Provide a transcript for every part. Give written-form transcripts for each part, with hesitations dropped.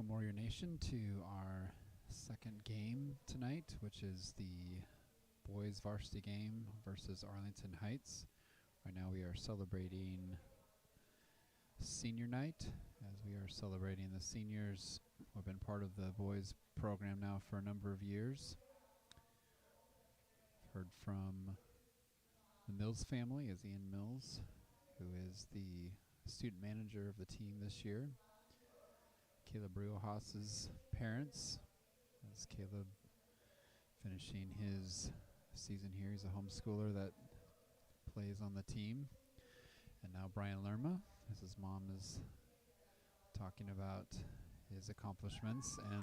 Welcome, Warrior Nation, to our second game tonight, which is the boys varsity game versus Arlington Heights. Right now we are celebrating senior night, as we are celebrating the seniors who have been part of the boys program now for a number of years. Heard from the Mills family, as Ian Mills, who is the student manager of the team this year. Caleb Riojas' parents, as Caleb finishing his season here. He's a homeschooler that plays on the team. And now Brian Lerma, as his mom is talking about his accomplishments and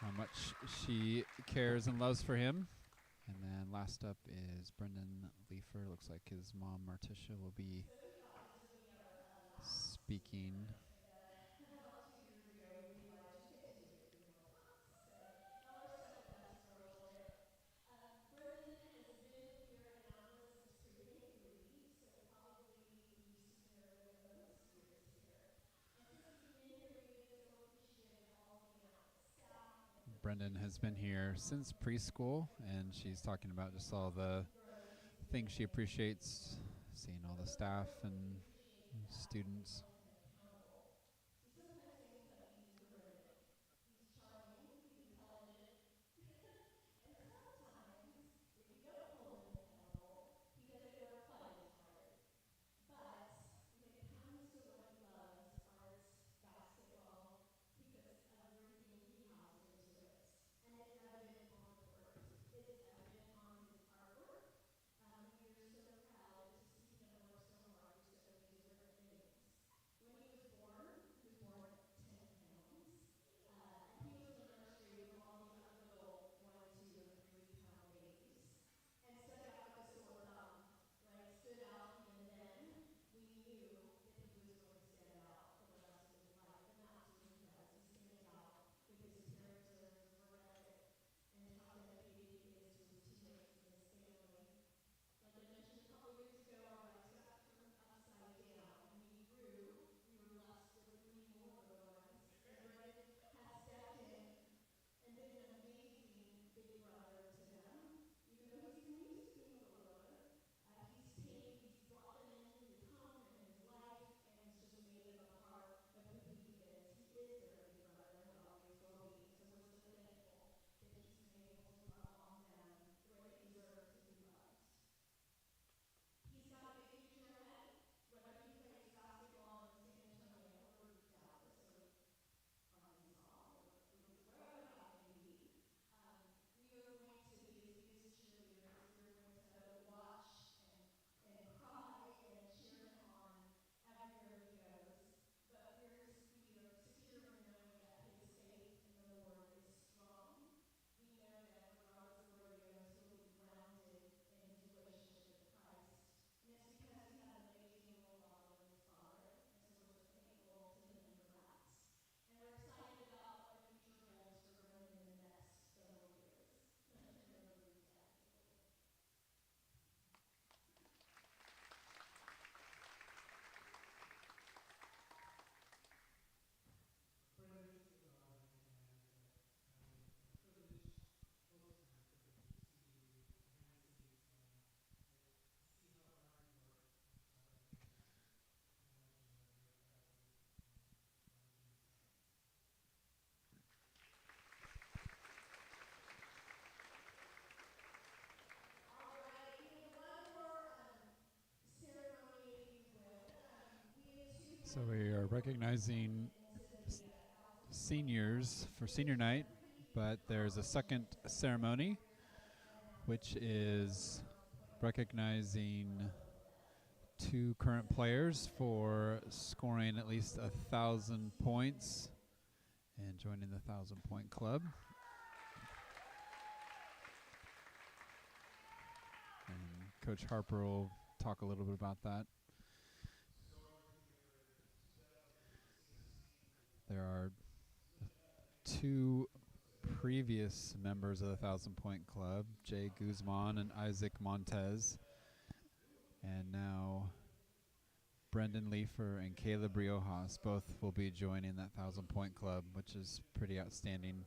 how much she cares and loves for him. And then last up is Brendan Leifer. Looks like his mom, Martisha, will be speaking. Brendan has been here since preschool, and she's talking about just all the things she appreciates, seeing all the staff and students. So we are recognizing seniors for senior night, but there's a second ceremony, which is recognizing two current players for scoring at least 1,000 points and joining the 1,000-point club. And Coach Harper will talk a little bit about that. There are two previous members of the 1,000-point club, Jay Guzman and Isaac Montez. And now Brendan Leifer and Caleb Riojas both will be joining that 1,000-point club, which is pretty outstanding.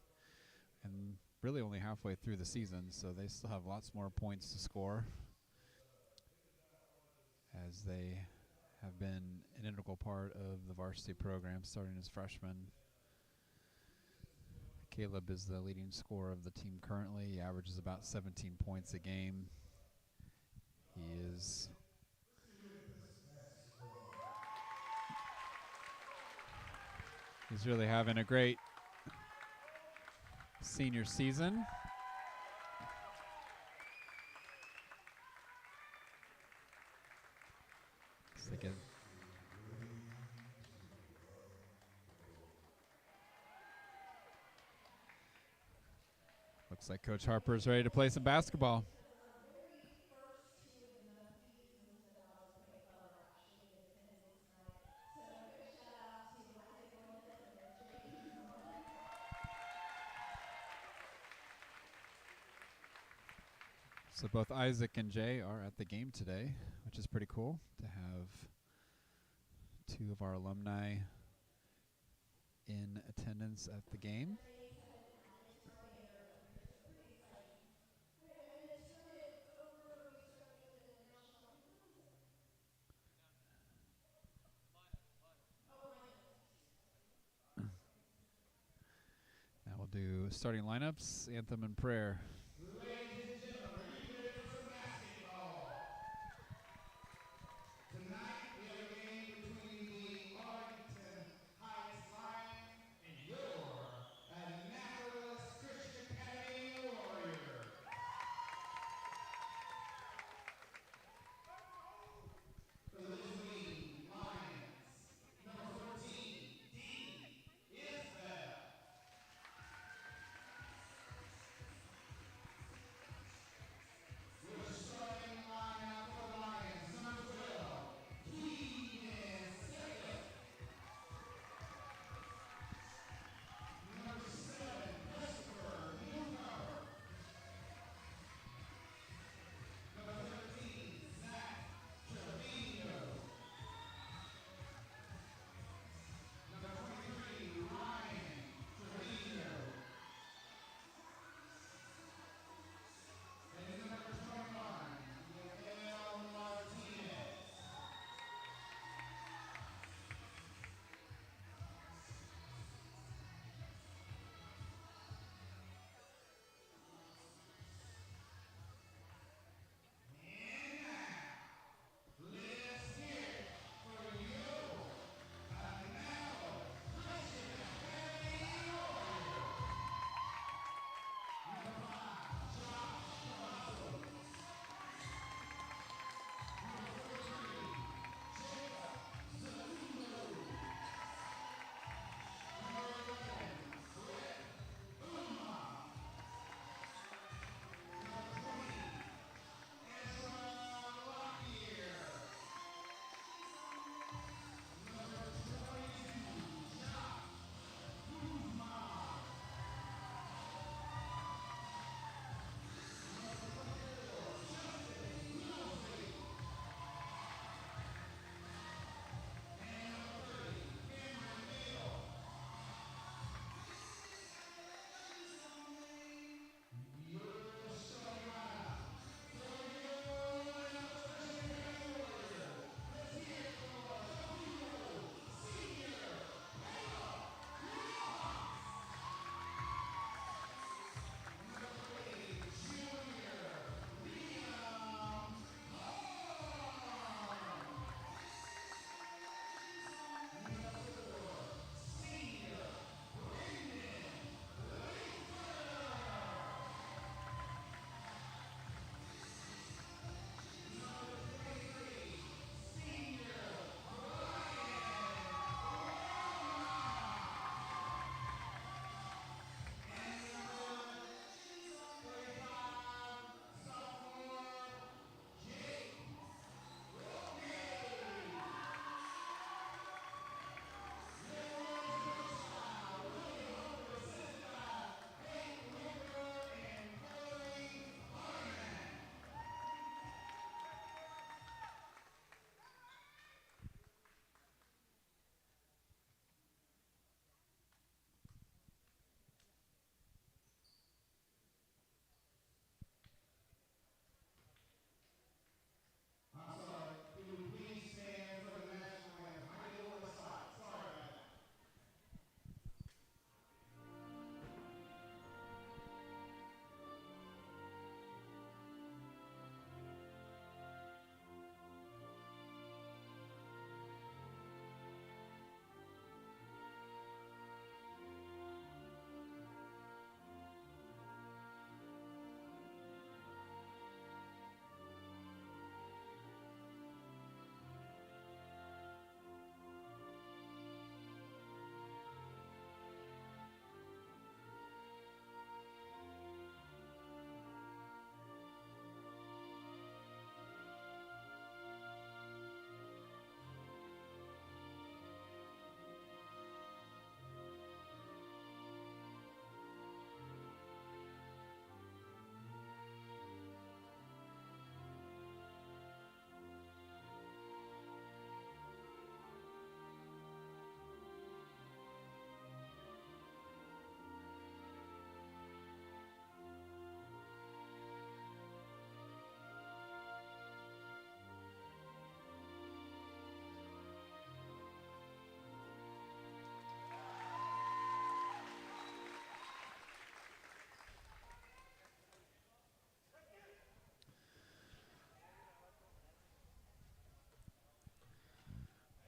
And really only halfway through the season, so they still have lots more points to score, as they have been an integral part of the varsity program starting as freshmen. Caleb is the leading scorer of the team currently. He averages about 17 points a game. He's really having a great senior season. Looks like Coach Harper is ready to play some basketball. So both Isaac and Jay are at the game today, which is pretty cool to have two of our alumni in attendance at the game. Now we'll do starting lineups, anthem, and prayer. Ladies and gentlemen, are you ready for some basketball? Tonight we have a game between the Arlington Heights Lions and your Annapolis Christian Academy Warriors. For the visiting Lions, number 14, D. Isbell.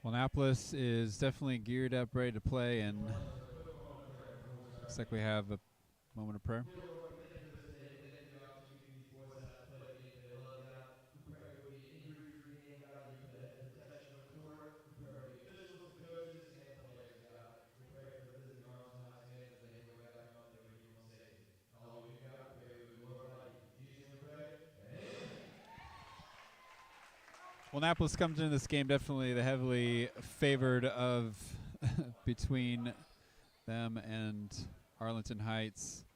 Well, Annapolis is definitely geared up, ready to play, and looks like we have a moment of prayer. Dear Lord, we thank you for this day. We thank you for the opportunity these boys have to play the game today. Lord God, we pray it would be an injury-free game, God, that you put a hedge of protection on the court. We pray over the officials, the coaches, and the players, God. We pray for the visiting Arlington Heights fans as they make their way back home, that they would keep them safety. Hallelujah, God. We pray we would glorify you. In Jesus' name we pray. Amen. Well, Annapolis comes into this game definitely the heavily favored of between them and Arlington Heights.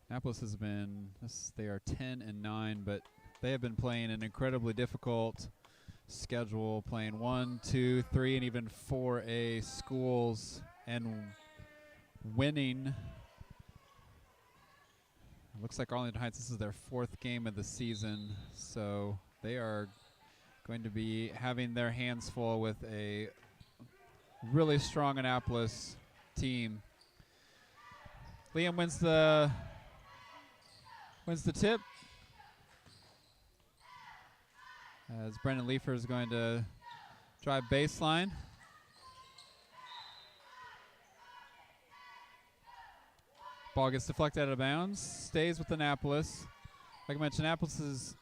Annapolis has been, they are 10-9, but they have been playing an incredibly difficult schedule, playing 1, 2, 3, and even 4A schools and winning. It looks like Arlington Heights, this is their 4th game of the season, so they are going to be having their hands full with a really strong Annapolis team. Liam wins the tip, as Brendan Leifer is going to drive baseline. Ball gets deflected out of bounds, stays with Annapolis. Like I mentioned, Annapolis's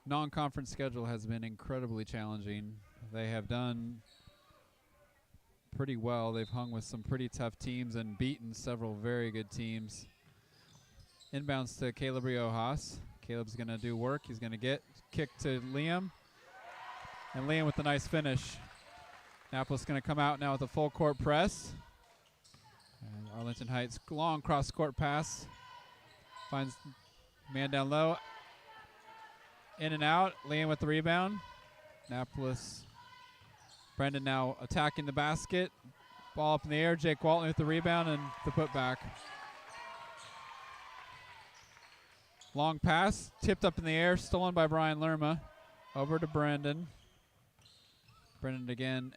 non-conference schedule has been incredibly challenging. They have done pretty well. They've hung with some pretty tough teams and beaten several very good teams. Inbounds to Caleb Riojas. Caleb's going to do work. He's going to get kicked to Liam. And Liam with a nice finish. Annapolis going to come out now with a full court press. And Arlington Heights, long cross court pass. Finds man down low. In and out. Liam with the rebound. Annapolis. Brendan now attacking the basket. Ball up in the air. Jake Walton with the rebound and the putback. Long pass. Tipped up in the air. Stolen by Brian Lerma. Over to Brendan. Brendan again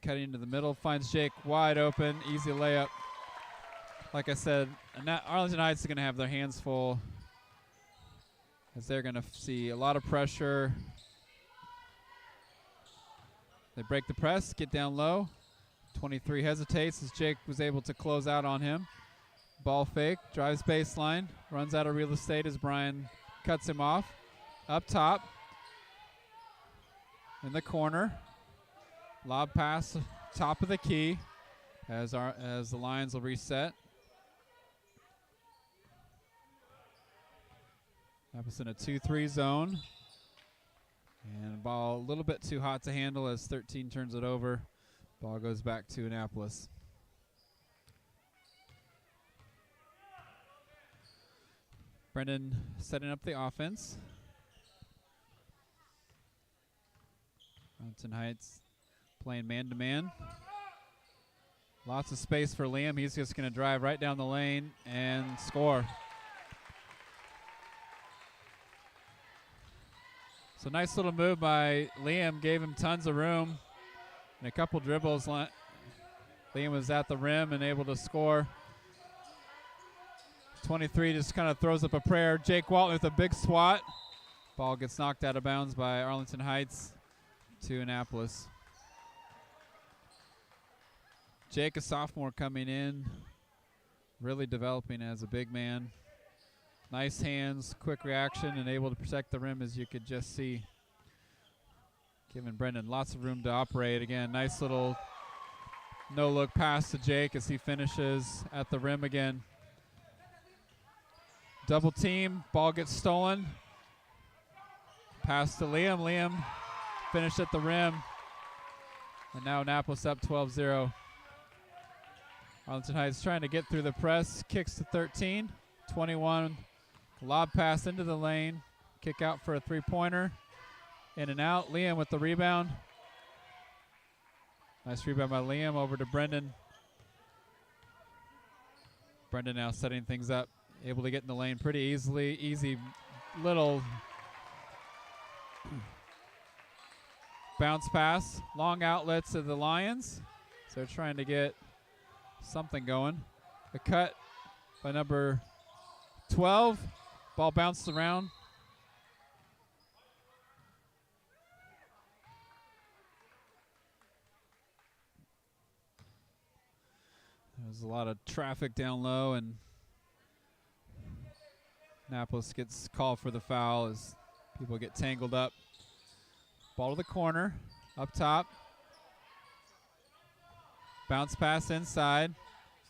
cutting into the middle. Finds Jake wide open. Easy layup. Like I said, Arlington Heights is going to have their hands full, as they're going to see a lot of pressure. They break the press, get down low. 23 hesitates as Jake was able to close out on him. Ball fake, drives baseline, runs out of real estate as Brian cuts him off. Up top, in the corner. Lob pass, top of the key, as the Lions will reset. That was in a 2-3 zone. And ball a little bit too hot to handle as 13 turns it over. Ball goes back to Annapolis. Brendan setting up the offense. Arlington Heights playing man-to-man. Lots of space for Liam. He's just going to drive right down the lane and score. So nice little move by Liam. Gave him tons of room. And a couple dribbles. Liam was at the rim and able to score. 23 just kind of throws up a prayer. Jake Walton with a big swat. Ball gets knocked out of bounds by Arlington Heights to Annapolis. Jake, a sophomore coming in, really developing as a big man. Nice hands, quick reaction, and able to protect the rim, as you could just see. Giving Brendan lots of room to operate. Again, nice little no-look pass to Jake as he finishes at the rim again. Double team, ball gets stolen. Pass to Liam. Liam finished at the rim. And now Annapolis up 12-0. Arlington Heights trying to get through the press. Kicks to 13. 21. Lob pass into the lane. Kick out for a three-pointer. In and out. Liam with the rebound. Nice rebound by Liam over to Brendan. Brendan now setting things up. Able to get in the lane pretty easily. Easy little bounce pass. Long outlets of the Lions. So they're trying to get something going. A cut by number 12. Ball bounced around. There's a lot of traffic down low, and Annapolis gets called for the foul as people get tangled up. Ball to the corner, up top. Bounce pass inside.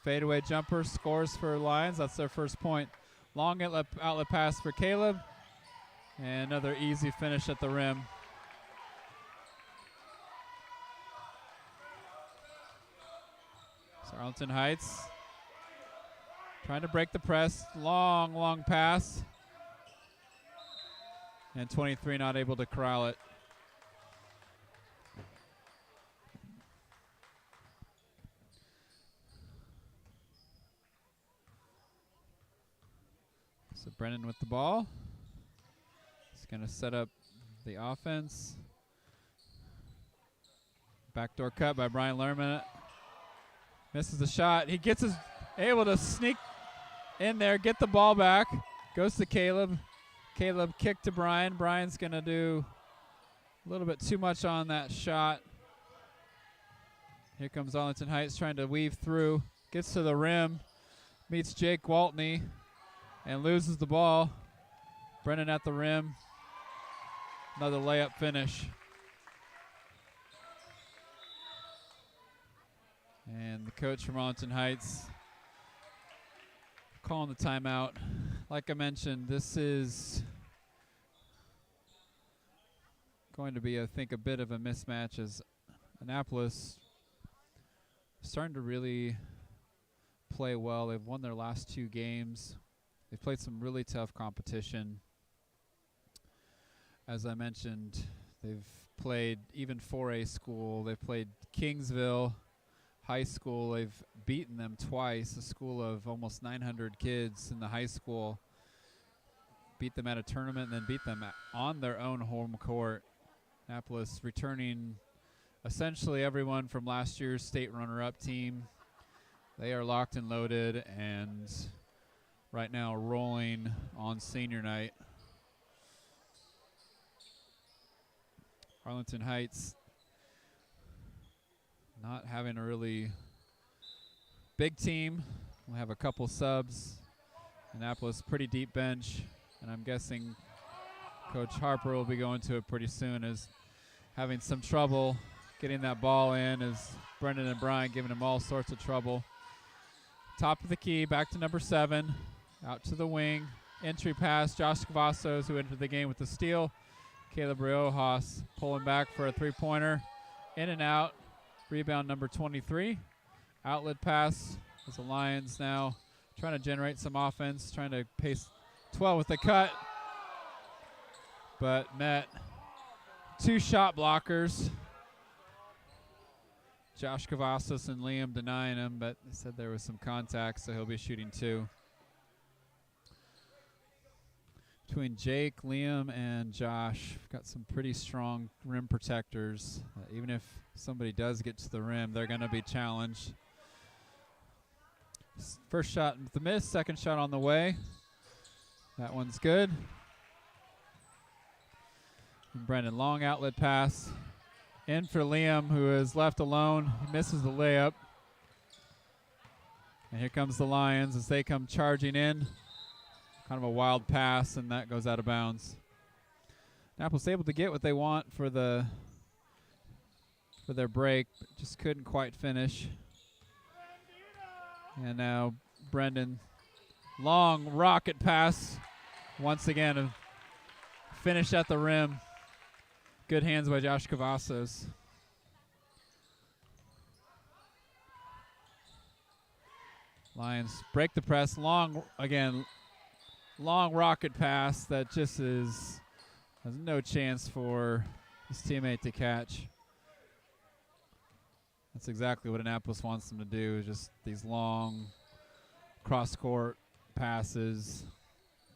Fadeaway jumper scores for Lions. That's their first point. Long outlet pass for Caleb. And another easy finish at the rim. So Arlington Heights trying to break the press. Long pass. And 23 not able to corral it. So Brennan with the ball. He's going to set up the offense. Backdoor cut by Brian Lerman. Misses the shot. He gets able to sneak in there, get the ball back. Goes to Caleb. Caleb kick to Brian. Brian's going to do a little bit too much on that shot. Here comes Arlington Heights trying to weave through. Gets to the rim. Meets Jake Waltney. And loses the ball. Brennan at the rim. Another layup finish. And the coach from Arlington Heights calling the timeout. Like I mentioned, this is going to be, I think, a bit of a mismatch as Annapolis starting to really play well. They've won their last 2 games. They've played some really tough competition. As I mentioned, they've played even 4A school. They've played Kingsville High School. They've beaten them twice, a school of almost 900 kids in the high school. Beat them at a tournament and then beat them on their own home court. Annapolis returning essentially everyone from last year's state runner-up team. They are locked and loaded and right now rolling on senior night. Arlington Heights not having a really big team. We'll have a couple subs. Annapolis pretty deep bench, and I'm guessing Coach Harper will be going to it pretty soon, as having some trouble getting that ball in as Brendan and Brian giving him all sorts of trouble. Top of the key, back to number 7. Out to the wing. Entry pass, Josh Cavazos, who entered the game with the steal. Caleb Riojas pulling back for a 3-pointer. In and out. Rebound number 23. Outlet pass as the Lions now trying to generate some offense, trying to pace 12 with the cut. But met 2 shot blockers. Josh Cavazos and Liam denying him, but they said there was some contact, so he'll be shooting 2. Between Jake, Liam, and Josh, we've got some pretty strong rim protectors. Even if somebody does get to the rim, they're going to be challenged. First shot with the miss, second shot on the way. That one's good. And Brendan, long outlet pass. In for Liam, who is left alone. He misses the layup. And here comes the Lions as they come charging in. Kind of a wild pass, and that goes out of bounds. Annapolis able to get what they want for their break, but just couldn't quite finish. And now Brendan, long rocket pass. Once again, a finish at the rim. Good hands by Josh Cavazos. Lions break the press. Long rocket pass that just has no chance for his teammate to catch. That's exactly what Annapolis wants them to do, just these long cross-court passes,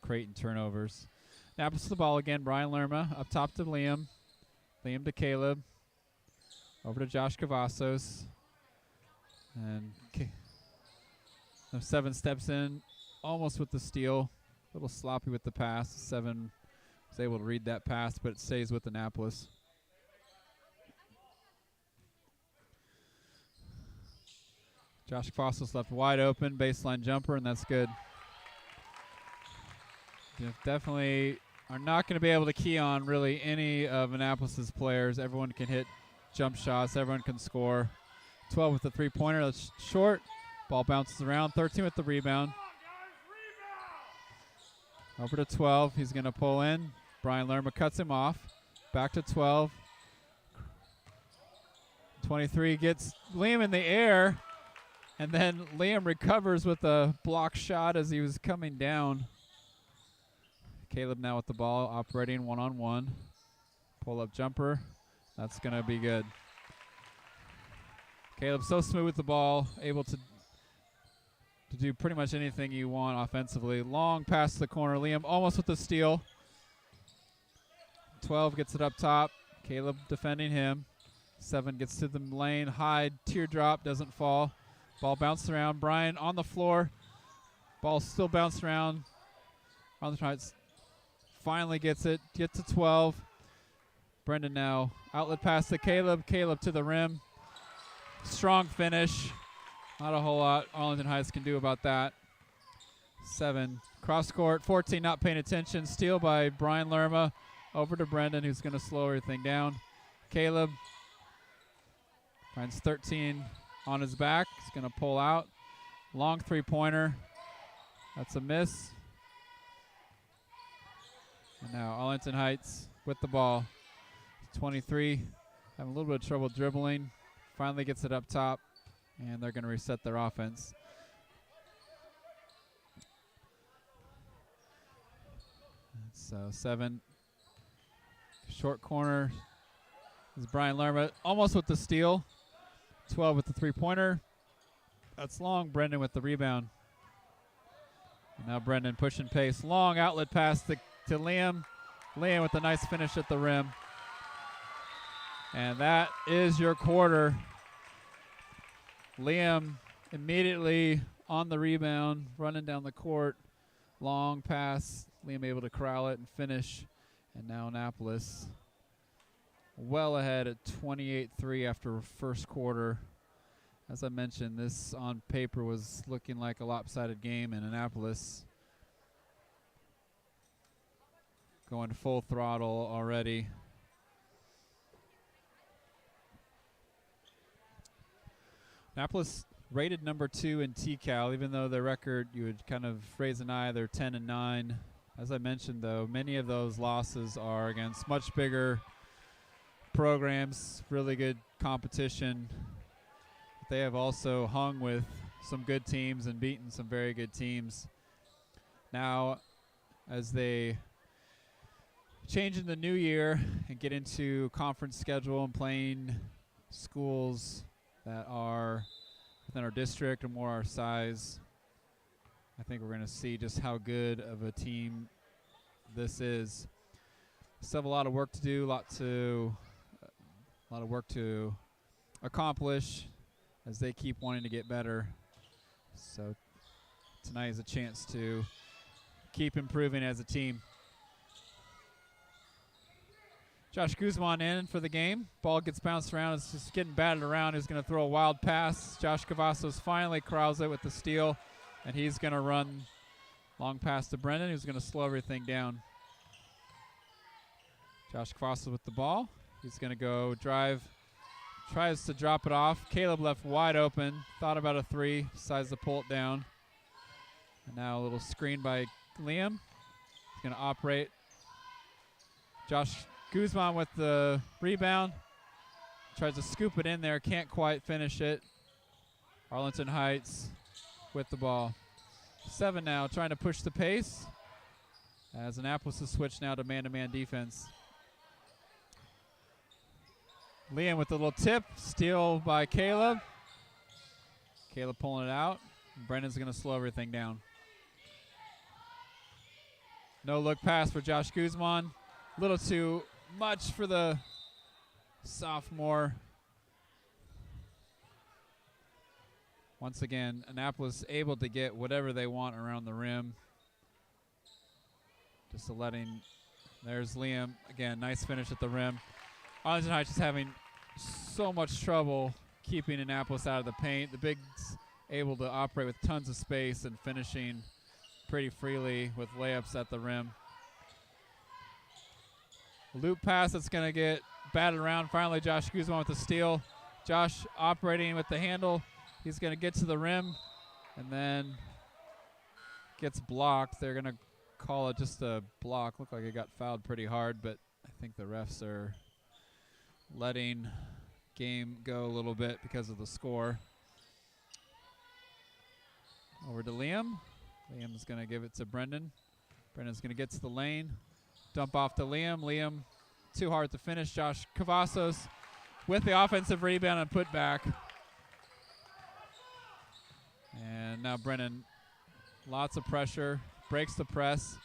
creating turnovers. Annapolis the ball again. Brian Lerma up top to Liam. Liam to Caleb. Over to Josh Cavazos. And number 7 steps in, almost with the steal. A little sloppy with the pass. 7 was able to read that pass, but it stays with Annapolis. Josh Fossil's left wide open, baseline jumper, and that's good. Definitely are not going to be able to key on really any of Annapolis's players. Everyone can hit jump shots. Everyone can score. 12 with the three-pointer. That's short. Ball bounces around. 13 with the rebound. Over to 12. He's going to pull in. Brian Lerma cuts him off. Back to 12. 23 gets Liam in the air. And then Liam recovers with a block shot as he was coming down. Caleb now with the ball, operating one-on-one. Pull-up jumper. That's going to be good. Caleb so smooth with the ball, able to do pretty much anything you want offensively. Long pass to the corner. Liam almost with the steal. 12 gets it up top. Caleb defending him. 7 gets to the lane. High teardrop, doesn't fall. Ball bounced around. Brian on the floor. Ball still bounced around. On the try. Finally gets it. Get to 12. Brendan now. Outlet pass to Caleb. Caleb to the rim. Strong finish. Not a whole lot Arlington Heights can do about that. 7. Cross court. 14 not paying attention. Steal by Brian Lerma. Over to Brendan, who's going to slow everything down. Caleb finds 13 on his back. He's going to pull out. Long three-pointer. That's a miss. And now Arlington Heights with the ball. 23, having a little bit of trouble dribbling. Finally gets it up top, and they're going to reset their offense. So 7. Short corner is Brian Lerma, almost with the steal. 12 with the three-pointer. That's long. Brendan with the rebound. And now Brendan pushing pace. Long outlet pass to Liam. Liam with a nice finish at the rim. And that is your quarter. Liam immediately on the rebound, running down the court. Long pass. Liam able to corral it and finish. And now Annapolis well ahead at 28-3 after first quarter. As I mentioned, this on paper was looking like a lopsided game, in Annapolis going full throttle already. Annapolis rated number 2 in TCAL, even though their record, you would kind of raise an eye, they're 10-9. As I mentioned, though, many of those losses are against much bigger programs, really good competition. They have also hung with some good teams and beaten some very good teams. Now, as they change in the new year and get into conference schedule and playing schools that are within our district or more our size, I think we're going to see just how good of a team this is. Still have a lot of work to do, a lot of work to accomplish as they keep wanting to get better. So tonight is a chance to keep improving as a team. Josh Guzman in for the game. Ball gets bounced around. It's just getting batted around. He's going to throw a wild pass. Josh Cavazos finally corrals it with the steal, and he's going to run long pass to Brendan, who's going to slow everything down. Josh Cavazos with the ball. He's going to go drive. Tries to drop it off. Caleb left wide open. Thought about a 3. Decides to pull it down. And now a little screen by Liam. He's going to operate. Josh Guzman with the rebound. Tries to scoop it in there. Can't quite finish it. Arlington Heights with the ball. 7 now, trying to push the pace. As Annapolis has switched now to man-to-man defense. Liam with a little tip. Steal by Caleb. Caleb pulling it out. Brendan's going to slow everything down. No look pass for Josh Guzman. A little too much for the sophomore. Once again, Annapolis able to get whatever they want around the rim. Just a letting. There's Liam. Again, nice finish at the rim. Arlington Heights is having so much trouble keeping Annapolis out of the paint. The bigs able to operate with tons of space and finishing pretty freely with layups at the rim. Loop pass that's going to get batted around. Finally, Josh Guzman with the steal. Josh operating with the handle. He's going to get to the rim and then gets blocked. They're going to call it just a block. Looked like it got fouled pretty hard, but I think the refs are letting game go a little bit because of the score. Over to Liam. Liam's going to give it to Brendan. Brendan's going to get to the lane. Dump off to Liam. Liam, too hard to finish. Josh Cavazos with the offensive rebound and put back. And now Brendan, lots of pressure, breaks the press.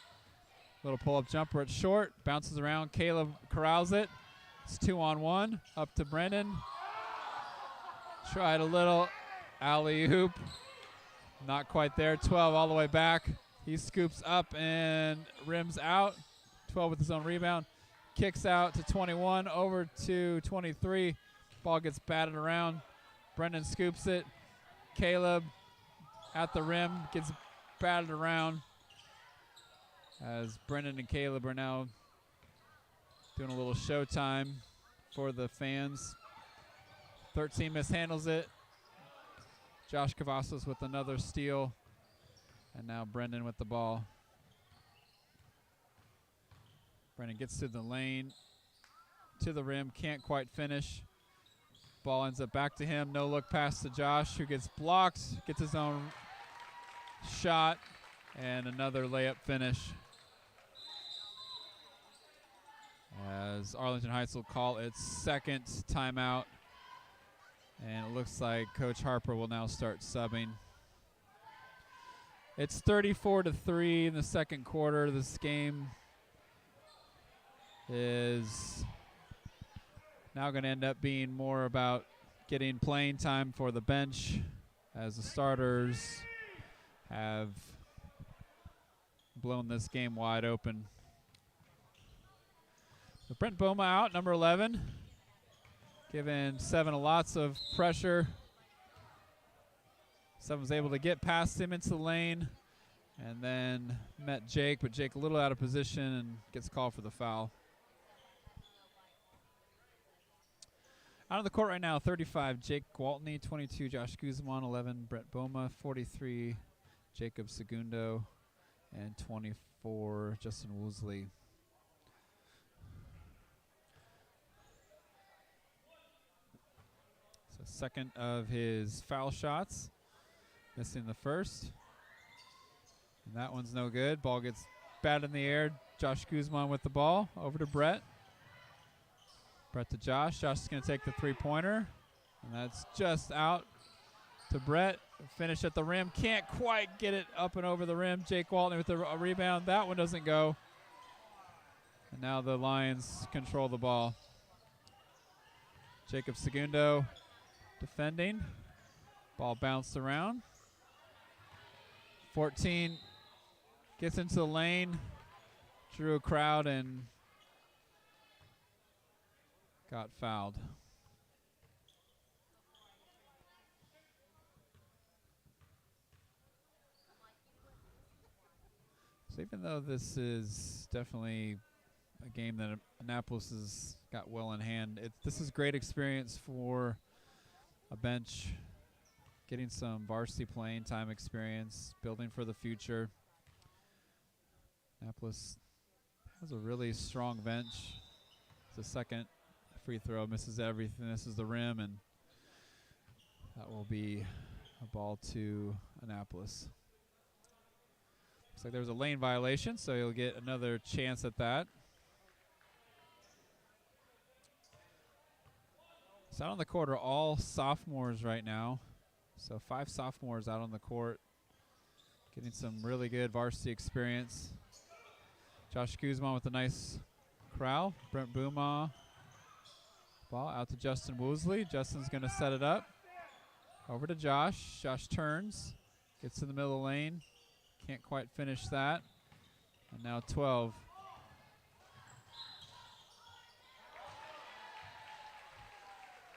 Little pull-up jumper. It's short, bounces around. Caleb corrals it. It's 2-on-1. Up to Brendan. Tried a little alley-oop. Not quite there. 12 all the way back. He scoops up and rims out. 12 with his own rebound. Kicks out to 21. Over to 23. Ball gets batted around. Brendan scoops it. Caleb at the rim. Gets batted around. As Brendan and Caleb are now doing a little showtime for the fans. 13 mishandles it. Josh Cavazos with another steal. And now Brendan with the ball. Brendan gets to the lane, to the rim, can't quite finish. Ball ends up back to him. No look pass to Josh, who gets blocked, gets his own shot, and another layup finish. As Arlington Heights will call its second timeout. And it looks like Coach Harper will now start subbing. It's 34-3 in the second quarter. This game is now going to end up being more about getting playing time for the bench, as the starters have blown this game wide open. So Brent Boma out, number 11, giving Seven lots of pressure. Seven's able to get past him into the lane and then met Jake, but Jake a little out of position and gets called for the foul. Out on the court right now, 35, Jake Gwaltney, 22, Josh Guzman, 11, Brett Boma, 43, Jacob Segundo, and 24, Justin Woosley. So second of his foul shots, missing the first. And that one's no good. Ball gets batted in the air. Josh Guzman with the ball. Over to Brett. Brett to Josh. Josh is going to take the three-pointer. And that's just out to Brett. Finish at the rim. Can't quite get it up and over the rim. Jake Waltney with the rebound. That one doesn't go. And now the Lions control the ball. Jacob Segundo defending. Ball bounced around. 14 gets into the lane. Drew a crowd and got fouled. So even though this is definitely a game that Annapolis has got well in hand, this is great experience for a bench, getting some varsity playing time experience, building for the future. Annapolis has a really strong bench. It's the second free throw, misses everything. This is the rim, and that will be a ball to Annapolis. Looks like there was a lane violation, so he'll get another chance at that. So out on the court are all sophomores right now. So 5 sophomores out on the court, getting some really good varsity experience. Josh Guzman with a nice corral. Brent Booma. Ball out to Justin Woosley. Justin's going to set it up. Over to Josh. Josh turns. Gets in the middle of the lane. Can't quite finish that. And now 12.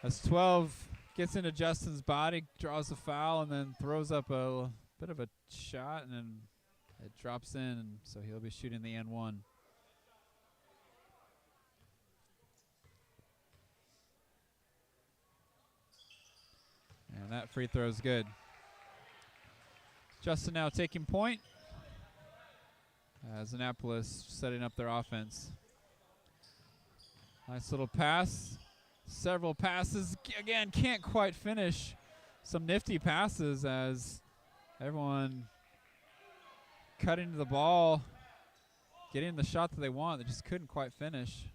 That's 12 gets into Justin's body, draws a foul, and then throws up a bit of a shot, and then it drops in, and so he'll be shooting the N1. And that free throw is good. Justin now taking point as Annapolis setting up their offense. Nice little pass. Several passes. Again, can't quite finish. Some nifty passes as everyone cutting to the ball, getting the shot that they want. They just couldn't quite finish.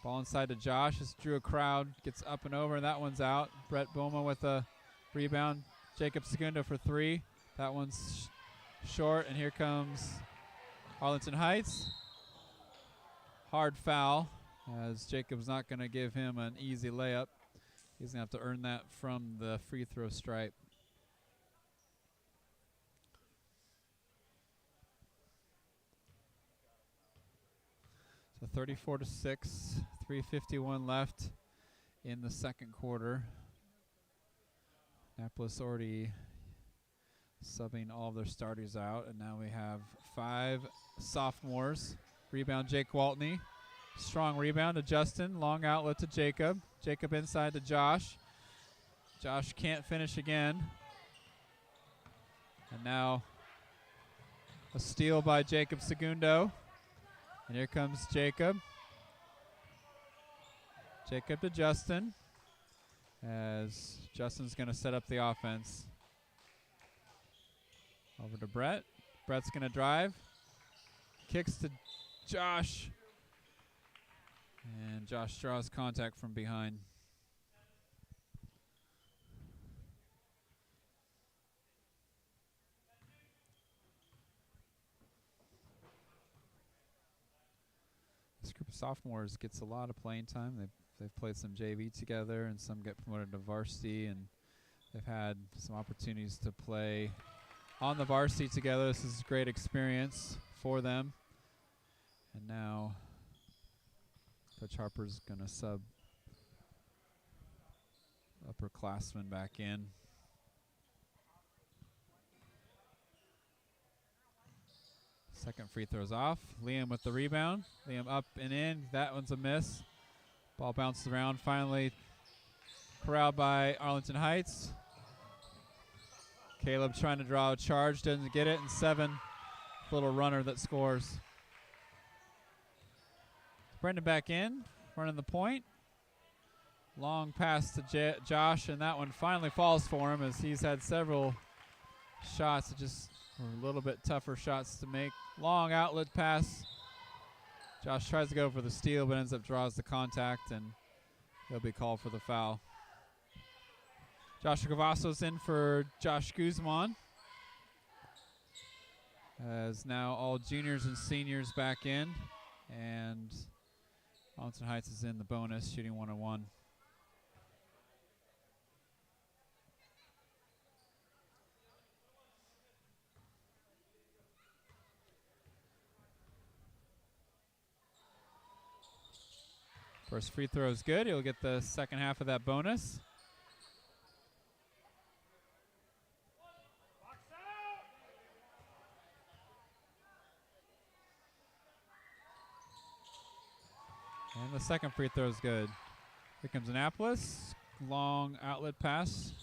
Ball inside to Josh. Just drew a crowd. Gets up and over, and that one's out. Brett Boma with a rebound. Jacob Segundo for three. That one's short, and here comes Arlington Heights. Hard foul, as Jacob's not going to give him an easy layup. He's going to have to earn that from the free throw stripe. So 34-6, 3:51 left in the second quarter. Annapolis already subbing all of their starters out, and now we have 5 sophomores. Rebound, Jake Waltney. Strong rebound to Justin. Long outlet to Jacob. Jacob inside to Josh. Josh can't finish again. And now a steal by Jacob Segundo. And here comes Jacob. Jacob to Justin, as Justin's going to set up the offense. Over to Brett. Brett's going to drive. Kicks to Josh. And Josh draws contact from behind. This group of sophomores gets a lot of playing time. They've played some JV together, and some get promoted to varsity, and they've had some opportunities to play on the varsity together. This is a great experience for them. And now Coach Harper's going to sub upperclassmen back in. Second free throw's off. Liam with the rebound. Liam up and in. That one's a miss. Ball bounced around. Finally corralled by Arlington Heights. Caleb trying to draw a charge. Doesn't get it. And 7. Little runner that scores. Brendan back in. Running the point. Long pass to Josh. And that one finally falls for him, as he's had several shots that just were a little bit tougher shots to make. Long outlet pass. Josh tries to go for the steal, but ends up draws the contact, and he'll be called for the foul. Joshua Cavasso's in for Josh Guzman, as now all juniors and seniors back in, and Arlington Heights is in the bonus, shooting 1-on-1. First free throw is good. He'll get the second half of that bonus. And the second free throw is good. Here comes Annapolis. Long outlet pass.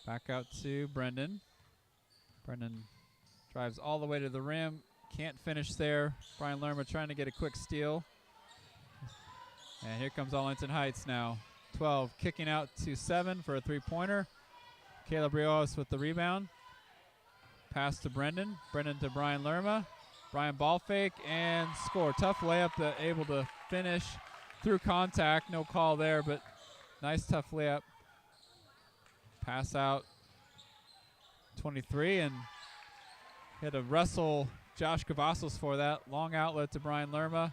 Back out to Brendan. Brendan drives all the way to the rim. Can't finish there. Brian Lerma trying to get a quick steal. And here comes Arlington Heights now. 12 kicking out to 7 for a three-pointer. Caleb Rios with the rebound. Pass to Brendan. Brendan to Brian Lerma. Brian ball fake and score. Tough layup, able to finish through contact. No call there, but nice tough layup. Pass out 23, and had to wrestle Josh Cavassos for that. Long outlet to Brian Lerma.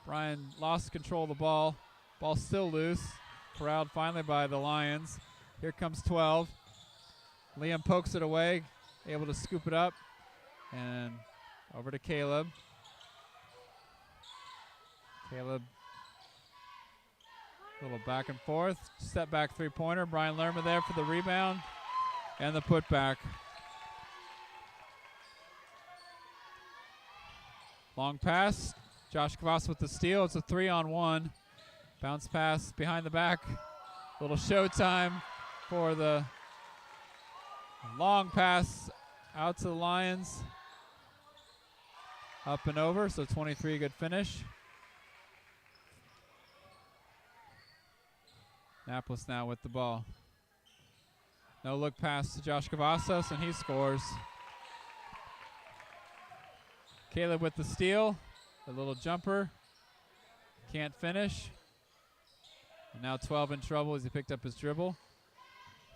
Brian lost control of the ball. Ball still loose. Corralled finally by the Lions. Here comes 12. Liam pokes it away, able to scoop it up. And over to Caleb. Caleb Little back and forth. Step back three-pointer. Brian Lerma there for the rebound and the putback. Long pass. Josh Kvass with the steal. It's a 3-on-1. Bounce pass behind the back. Little showtime for the long pass out to the Lions. Up and over, so 23, good finish. Annapolis now with the ball. No look pass to Josh Cavazos, and he scores. Caleb with the steal. A little jumper. Can't finish. And now 12 in trouble as he picked up his dribble.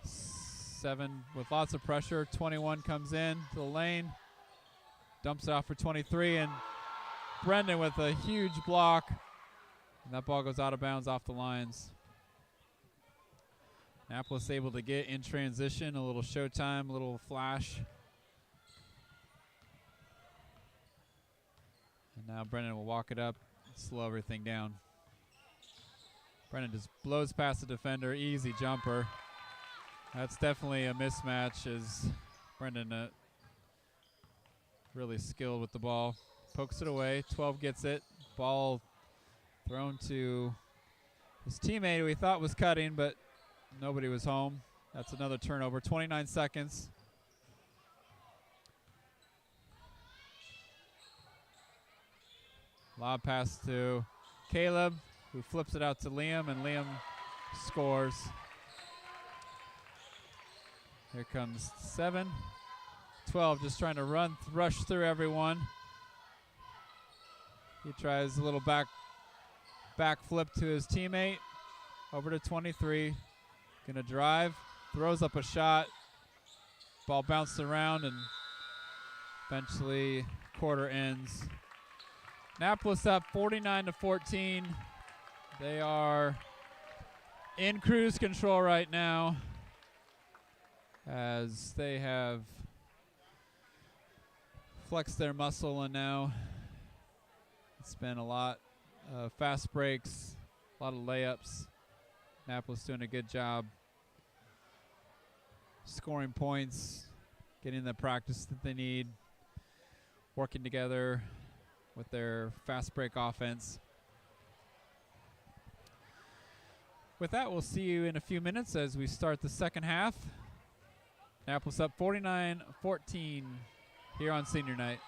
7 with lots of pressure. 21 comes in to the lane. Dumps it off for 23, and Brendan with a huge block. And that ball goes out of bounds off the Lions. Annapolis able to get in transition, a little showtime, a little flash. And now Brendan will walk it up, slow everything down. Brendan just blows past the defender, easy jumper. That's definitely a mismatch as Brendan really skilled with the ball. Pokes it away, 12 gets it. Ball thrown to his teammate who he thought was cutting, but nobody was home. That's another turnover, 29 seconds. Lob pass to Caleb, who flips it out to Liam, and Liam scores. Here comes 7. 12 just trying to rush through everyone. He tries a little back flip to his teammate. Over to 23. Gonna drive, throws up a shot. Ball bounced around, and eventually quarter ends. Annapolis up 49-14. They are in cruise control right now as they have flexed their muscle, and now it's been a lot of fast breaks, a lot of layups. Annapolis doing a good job scoring points, getting the practice that they need, working together with their fast break offense. With that, we'll see you in a few minutes as we start the second half. Annapolis up 49-14 here on senior night.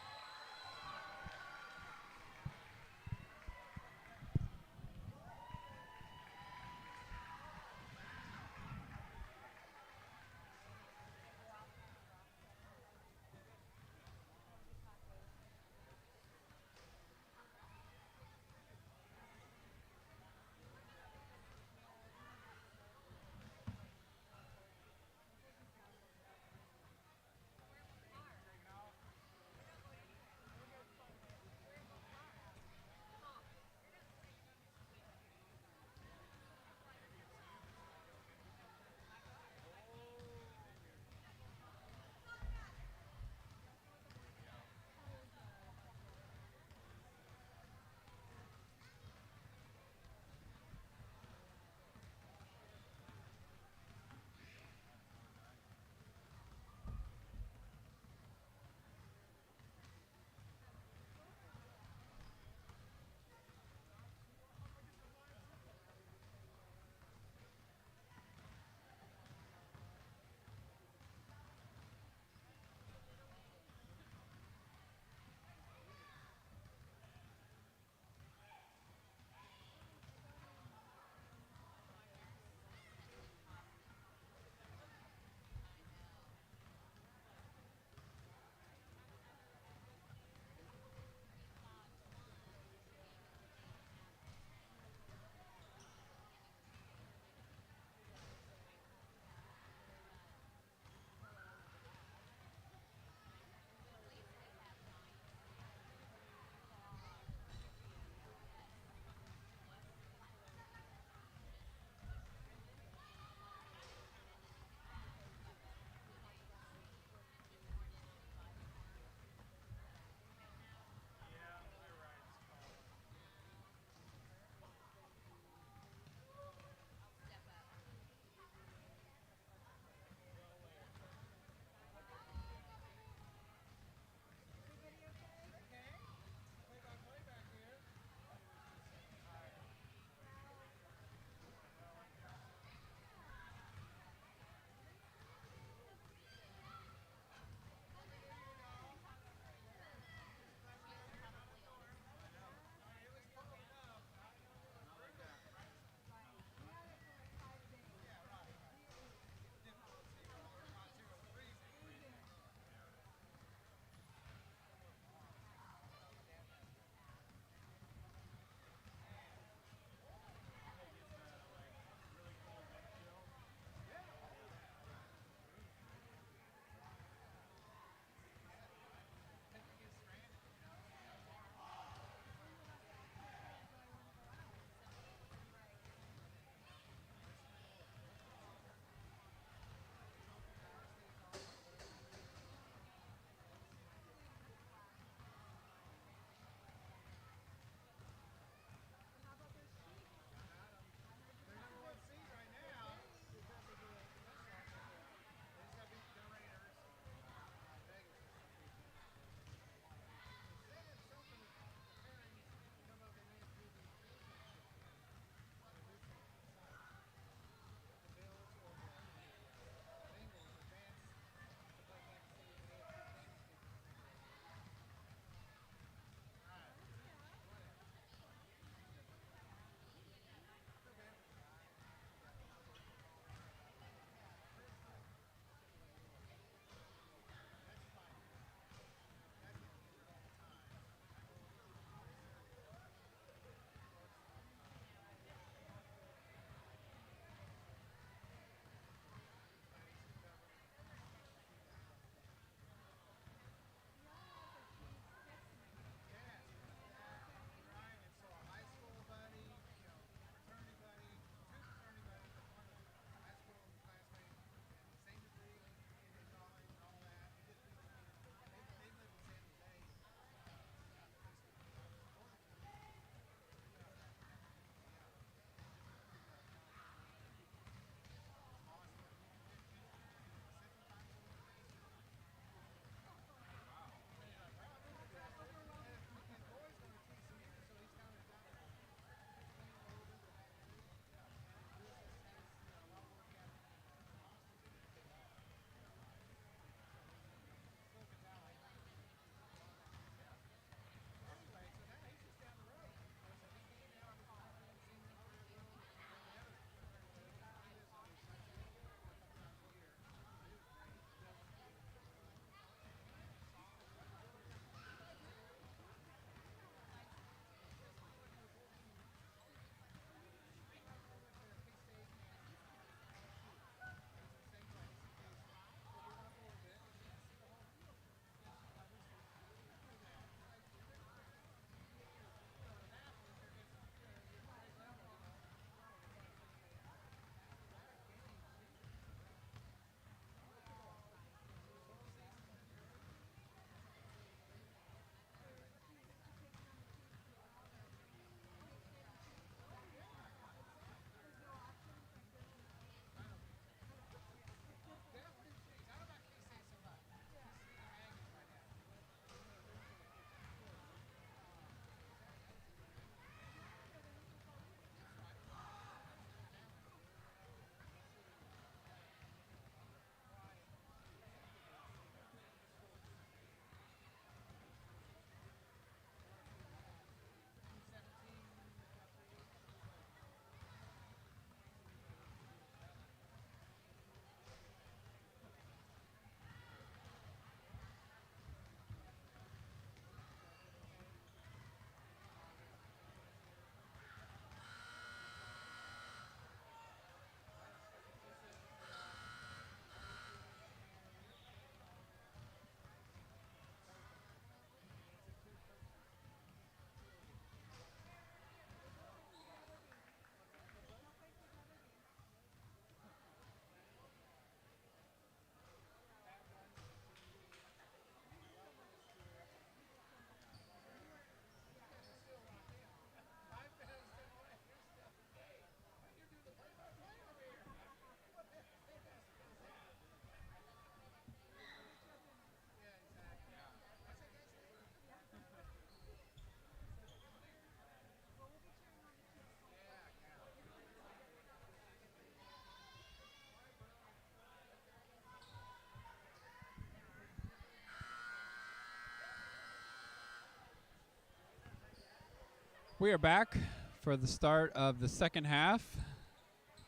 We are back for the start of the second half,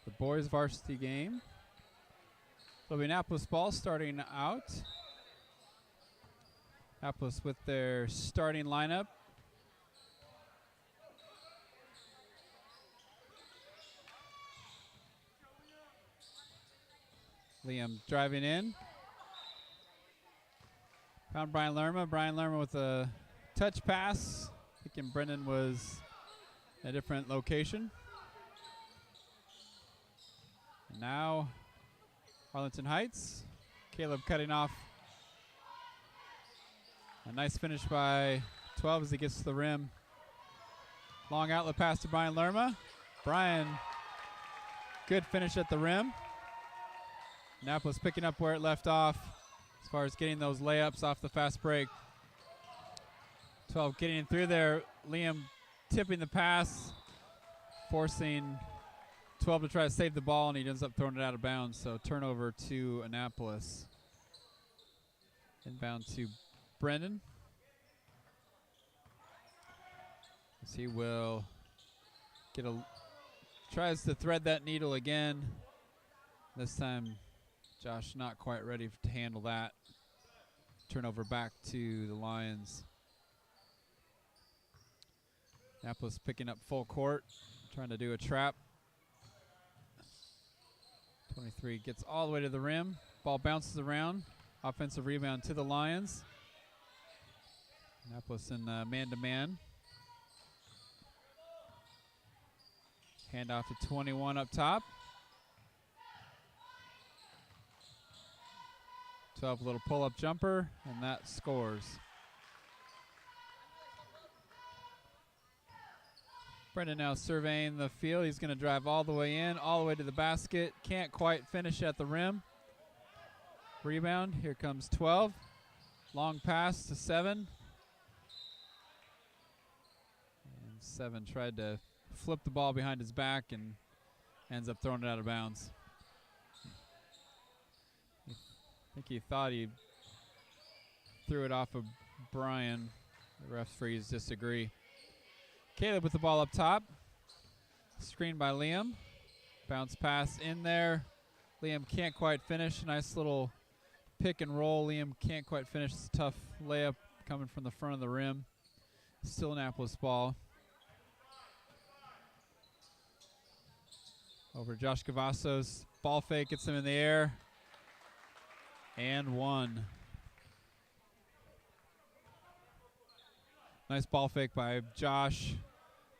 the boys varsity game. It'll be Annapolis ball starting out. Annapolis with their starting lineup. Liam driving in. Found Brian Lerma. Brian Lerma with a touch pass. Thinking Brendan was in a different location. And now Arlington Heights. Caleb cutting off. A nice finish by 12 as he gets to the rim. Long outlet pass to Brian Lerma. Brian, good finish at the rim. Annapolis picking up where it left off as far as getting those layups off the fast break. 12 getting through there. Liam tipping the pass, forcing 12 to try to save the ball, and he ends up throwing it out of bounds. So turnover to Annapolis. Inbound to Brendan. As he will tries to thread that needle again. This time Josh not quite ready to handle that. Turnover back to the Lions. Annapolis picking up full court, trying to do a trap. 23 gets all the way to the rim. Ball bounces around. Offensive rebound to the Lions. Annapolis in man-to-man. Handoff to 21 up top. 12 little pull-up jumper, and that scores. Brendan now surveying the field. He's going to drive all the way in, all the way to the basket. Can't quite finish at the rim. Rebound. Here comes 12. Long pass to 7. And 7 tried to flip the ball behind his back and ends up throwing it out of bounds. I think he thought he threw it off of Brian. The referees disagree. Caleb with the ball up top. Screen by Liam. Bounce pass in there. Liam can't quite finish. Nice little pick and roll. Liam can't quite finish. It's a tough layup coming from the front of the rim. Still Annapolis ball. Over Josh Cavazos. Ball fake gets him in the air. And one. Nice ball fake by Josh.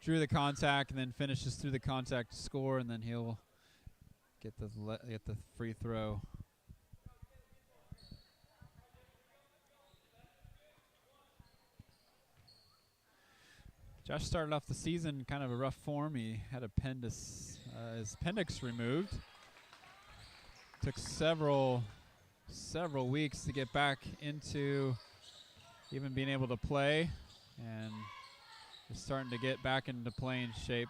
Drew the contact and then finishes through the contact to score, and then he'll get the free throw. Josh started off the season kind of a rough form. He had his appendix removed. Took several weeks to get back into even being able to play, and is starting to get back into playing shape.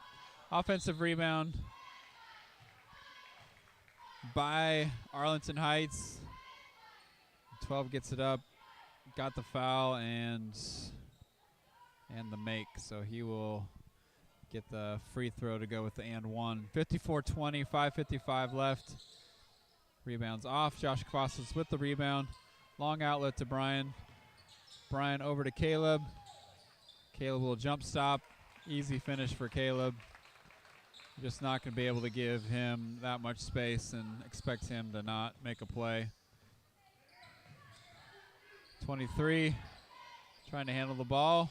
Offensive rebound by Arlington Heights. 12 gets it up, got the foul and the make, so he will get the free throw to go with the and one. 54-20, 5:55 left. Rebounds off. Josh Cavazos with the rebound. Long outlet to Brian. Brian over to Caleb. Caleb will jump stop. Easy finish for Caleb. Just not going to be able to give him that much space and expect him to not make a play. 23 trying to handle the ball.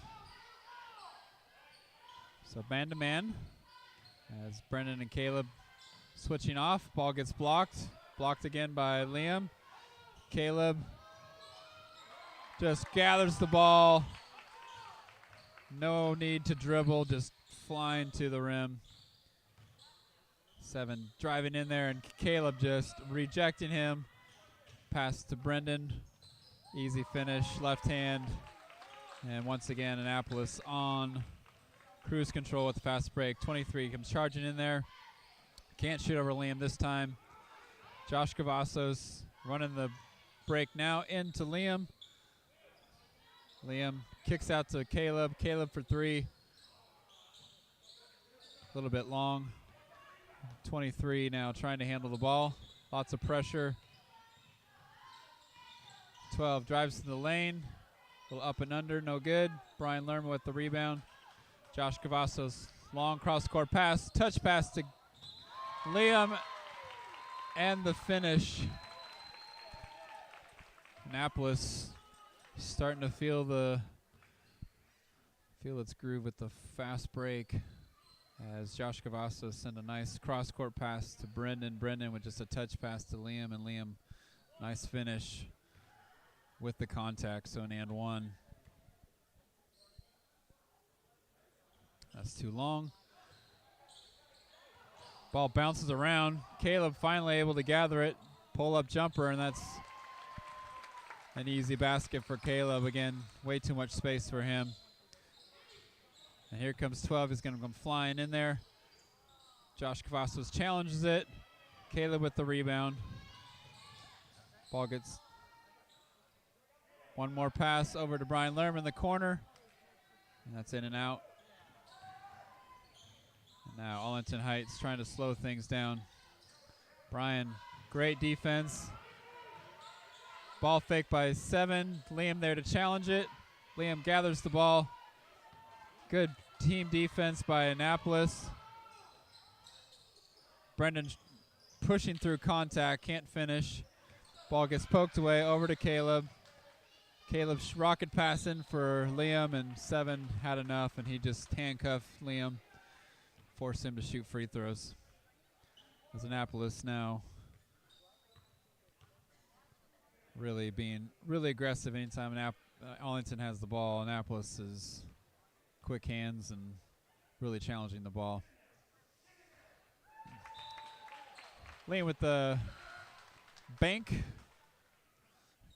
So man-to-man as Brendan and Caleb switching off. Ball gets blocked. Blocked again by Liam. Caleb just gathers the ball. No need to dribble, just flying to the rim. 7 driving in there, and Caleb just rejecting him. Pass to Brendan. Easy finish, left hand. And once again, Annapolis on cruise control with the fast break. 23 comes charging in there. Can't shoot over Liam this time. Josh Cavazos running the break now into Liam. Liam kicks out to Caleb. Caleb for 3. A little bit long. 23 now trying to handle the ball. Lots of pressure. 12 drives to the lane. A little up and under, no good. Brian Lerma with the rebound. Josh Cavazos, long cross-court pass. Touch pass to Liam. And the finish. Annapolis starting to feel its groove with the fast break as Josh Cavazos sent a nice cross-court pass to Brendan. Brendan with just a touch pass to Liam, and Liam, nice finish with the contact, so an and one. That's too long. Ball bounces around. Caleb finally able to gather it. Pull-up jumper, and that's an easy basket for Caleb. Again, way too much space for him. And here comes 12. He's going to come flying in there. Josh Cavazos challenges it. Caleb with the rebound. Ball gets one more pass over to Brian Lerman in the corner. And that's in and out. And now Arlington Heights trying to slow things down. Brian, great defense. Ball fake by 7. Liam there to challenge it. Liam gathers the ball. Good team defense by Annapolis. Brendan pushing through contact, can't finish. Ball gets poked away, over to Caleb. Caleb's rocket passing for Liam, and 7 had enough, and he just handcuffed Liam, forced him to shoot free throws. As Annapolis now really being really aggressive anytime Arlington has the ball. Annapolis is quick hands and really challenging the ball. Liam with the bank.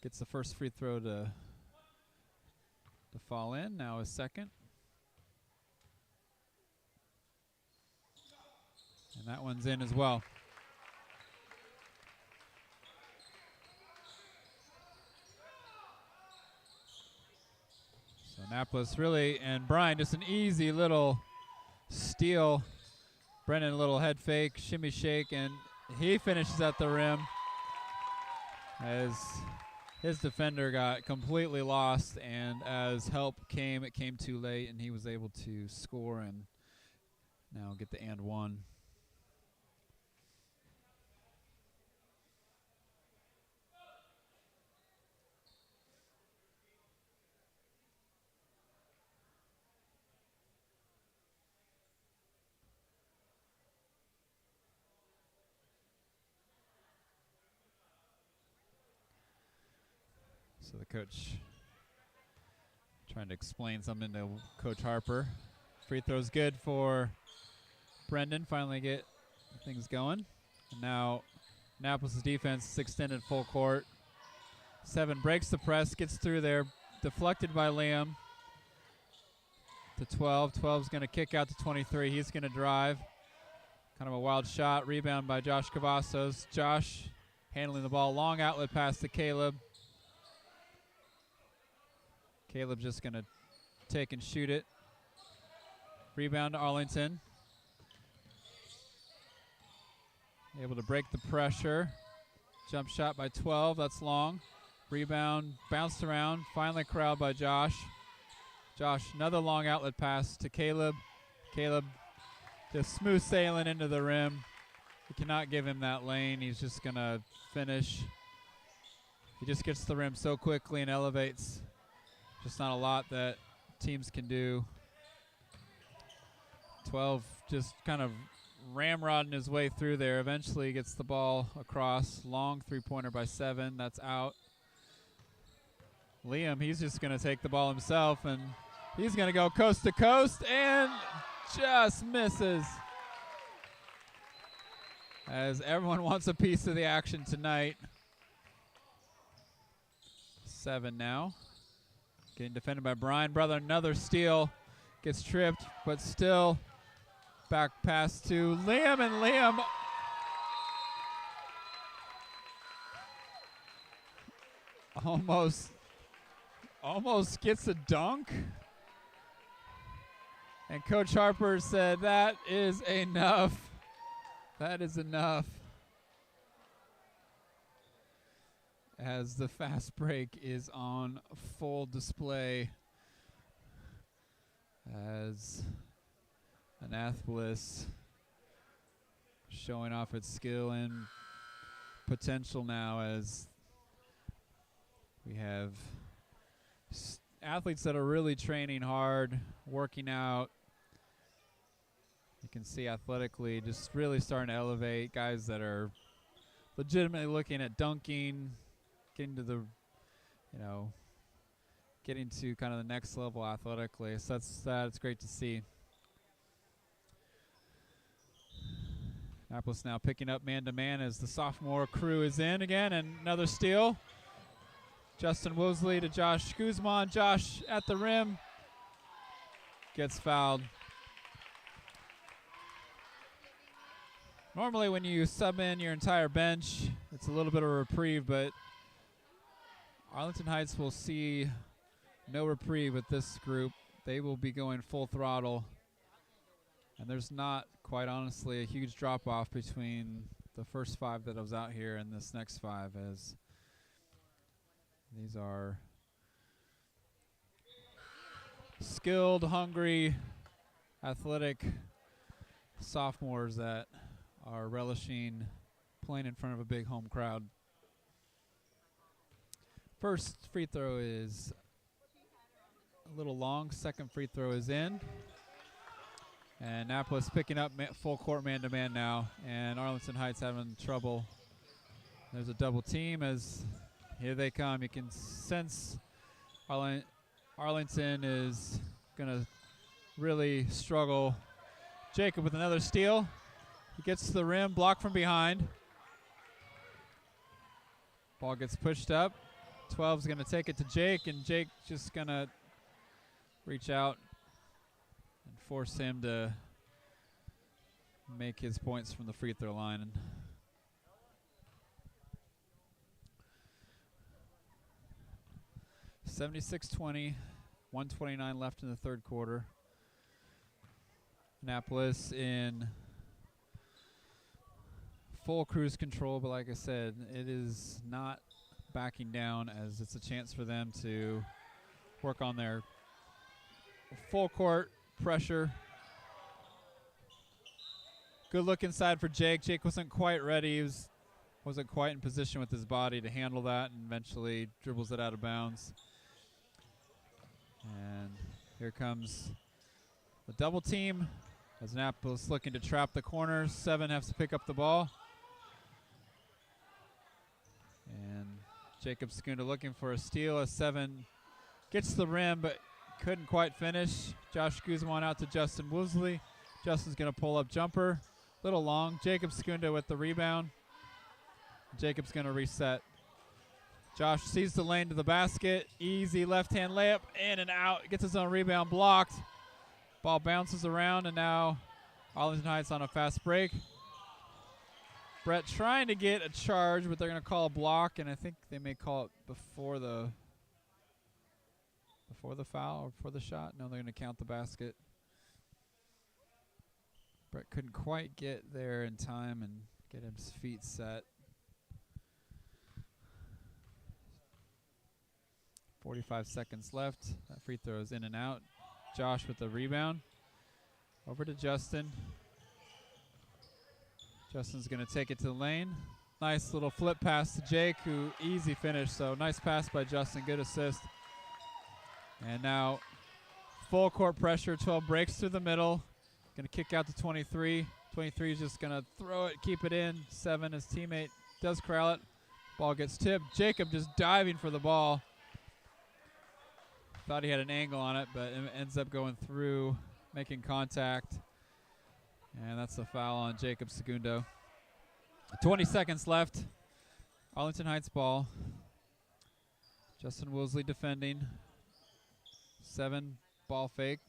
Gets the first free throw to fall in. Now his second. And that one's in as well. So Annapolis really, and Brian, just an easy little steal. Brennan, a little head fake, shimmy shake, and he finishes at the rim as his defender got completely lost, and as help came, it came too late, and he was able to score and now get the and one. So the coach trying to explain something to Coach Harper. Free throw's good for Brendan. Finally get things going. And now Annapolis' defense is extended full court. 7 breaks the press, gets through there. Deflected by Liam to 12. 12's going to kick out to 23. He's going to drive. Kind of a wild shot. Rebound by Josh Cavazos. Josh handling the ball. Long outlet pass to Caleb. Caleb just going to take and shoot it. Rebound to Arlington. Able to break the pressure. Jump shot by 12. That's long. Rebound bounced around. Finally corralled by Josh. Josh, another long outlet pass to Caleb. Caleb just smooth sailing into the rim. You cannot give him that lane. He's just going to finish. He just gets to the rim so quickly and elevates. Just not a lot that teams can do. 12 just kind of ramrodding his way through there. Eventually gets the ball across. Long three-pointer by 7. That's out. Liam, he's just going to take the ball himself, and he's going to go coast to coast and just misses. As everyone wants a piece of the action tonight. 7 now. Getting defended by Brian. Brother, another steal. Gets tripped, but still back pass to Liam, and Liam almost gets a dunk. And Coach Harper said, that is enough. That is enough. As the fast break is on full display. As Annapolis showing off its skill and potential now, as we have athletes that are really training hard, working out. You can see athletically just really starting to elevate, guys that are legitimately looking at dunking, getting to the, getting to kind of the next level athletically. So that's great to see. Annapolis now picking up man-to-man as the sophomore crew is in again, and another steal. Justin Woolsey to Josh Guzman. Josh at the rim. Gets fouled. Normally when you sub in your entire bench, it's a little bit of a reprieve, but Arlington Heights will see no reprieve with this group. They will be going full throttle. And there's not, quite honestly, a huge drop-off between the first 5 that I was out here and this next 5, as these are skilled, hungry, athletic sophomores that are relishing playing in front of a big home crowd. First free throw is a little long. Second free throw is in. And Annapolis picking up full court man-to-man now. And Arlington Heights having trouble. There's a double team as here they come. You can sense Arlington is going to really struggle. Jacob with another steal. He gets to the rim, blocked from behind. Ball gets pushed up. 12's going to take it to Jake, and Jake just going to reach out and force him to make his points from the free throw line. And 76-20, 1:29 left in the third quarter. Annapolis in full cruise control, but like I said, it is not backing down, as it's a chance for them to work on their full court pressure. Good look inside for Jake. Jake wasn't quite ready. He wasn't quite in position with his body to handle that, and eventually dribbles it out of bounds. And here comes the double team as Annapolis looking to trap the corners. 7 has to pick up the ball. And Jacob Skunda looking for a steal as 7 gets to the rim but couldn't quite finish. Josh Guzman out to Justin Woolsey. Justin's going to pull up jumper. Little long. Jacob Skunda with the rebound. Jacob's going to reset. Josh sees the lane to the basket. Easy left-hand layup, in and out. Gets his own rebound blocked. Ball bounces around, and now Arlington Heights on a fast break. Brett trying to get a charge, but they're going to call a block, and I think they may call it before the foul or before the shot. No, they're going to count the basket. Brett couldn't quite get there in time and get his feet set. 45 seconds left. That free throw is in and out. Josh with the rebound. Over to Justin. Justin's going to take it to the lane. Nice little flip pass to Jake, who easy finish. So nice pass by Justin. Good assist. And now full court pressure. 12 breaks through the middle. Going to kick out to 23. 23 is just going to throw it, keep it in. 7, his teammate does corral it. Ball gets tipped. Jacob just diving for the ball. Thought he had an angle on it, but it ends up going through, making contact. And that's the foul on Jacob Segundo. 20 seconds left. Arlington Heights ball. Justin Woolsey defending. 7, ball fake.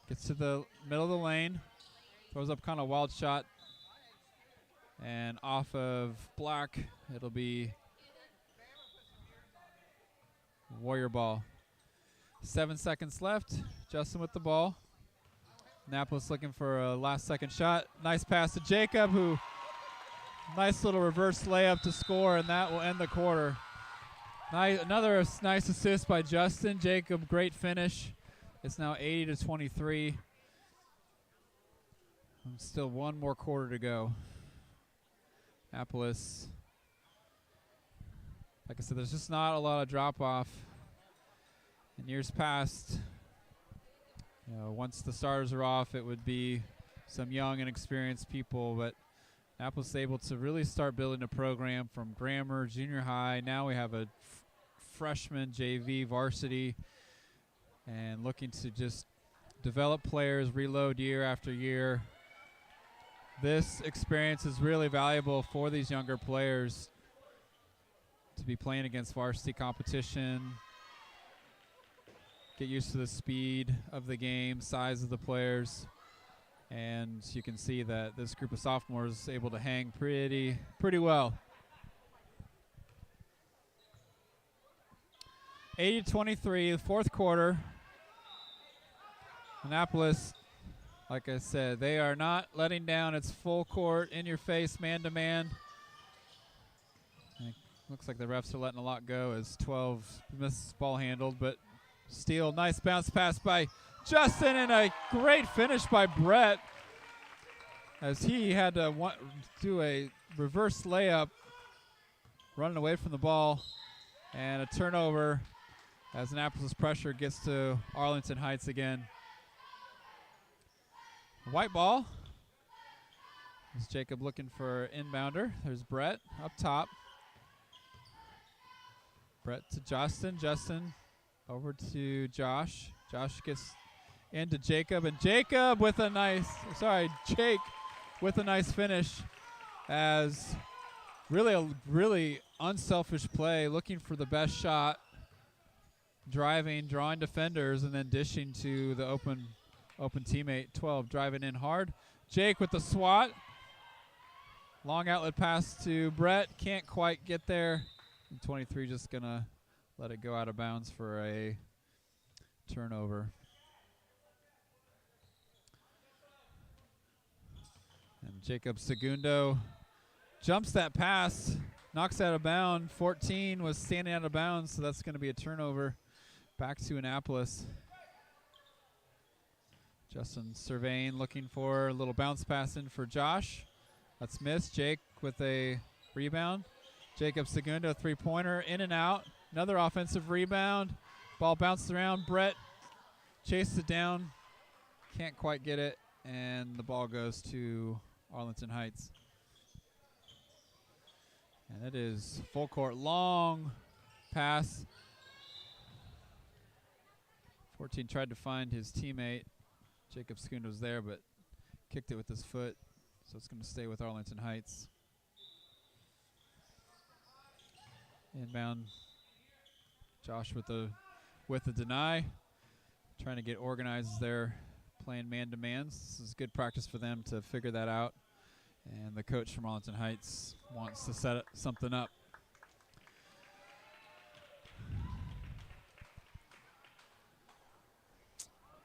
Gets to the middle of the lane. Throws up kind of wild shot. And off of Black, it'll be Warrior ball. 7 seconds left. Justin with the ball. Annapolis looking for a last-second shot. Nice pass to Jacob, who nice little reverse layup to score, and that will end the quarter. Another nice assist by Justin. Jacob, great finish. It's now 80-23. Still one more quarter to go. Annapolis, like I said, there's just not a lot of drop-off. In years past, once the starters are off, it would be some young and experienced people, but Annapolis is able to really start building a program from grammar, junior high. Now we have a freshman, JV, varsity, and looking to just develop players, reload year after year. This experience is really valuable for these younger players to be playing against varsity competition, get used to the speed of the game, size of the players, and you can see that this group of sophomores is able to hang pretty well. 80-23, the fourth quarter. Annapolis, like I said, they are not letting down. It's full court, in your face, man-to-man. Looks like the refs are letting a lot go as 12 misses ball handled, but steal, nice bounce pass by Justin, and a great finish by Brett as he had to do a reverse layup running away from the ball, and a turnover as Annapolis pressure gets to Arlington Heights again. White ball. There's Jacob looking for inbounder. There's Brett up top. Brett to Justin. Justin over to Josh. Josh gets into Jacob, and Jacob with a nice, Jake with a nice finish as really unselfish play, looking for the best shot, driving, drawing defenders, and then dishing to the open teammate. 12 driving in hard. Jake with the swat. Long outlet pass to Brett. Can't quite get there. And 23 just going to let it go out of bounds for a turnover. And Jacob Segundo jumps that pass, knocks out of bounds. 14 was standing out of bounds, so that's going to be a turnover back to Annapolis. Justin surveying, looking for a little bounce pass in for Josh. That's missed. Jake with a rebound. Jacob Segundo, three-pointer, in and out. Another offensive rebound. Ball bounced around. Brett chased it down. Can't quite get it, and the ball goes to Arlington Heights. And it is full court, long pass. 14 tried to find his teammate. Jacob Segundo was there, but kicked it with his foot, so it's going to stay with Arlington Heights. Inbound, Josh with the deny, trying to get organized as they're playing man-to-mans. This is good practice for them to figure that out, and the coach from Arlington Heights wants to set something up.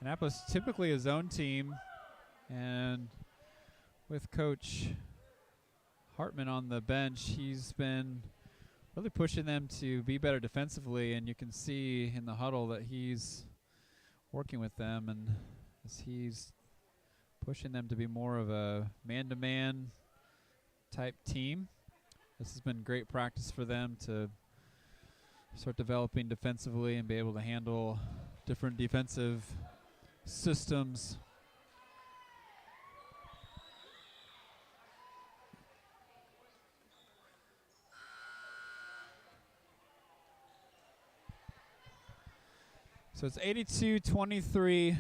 Annapolis typically a zone team, and with Coach Hartman on the bench, he's been really pushing them to be better defensively, and you can see in the huddle that he's working with them, and as he's pushing them to be more of a man-to-man type team. This has been great practice for them to start developing defensively and be able to handle different defensive systems. So it's 82-23.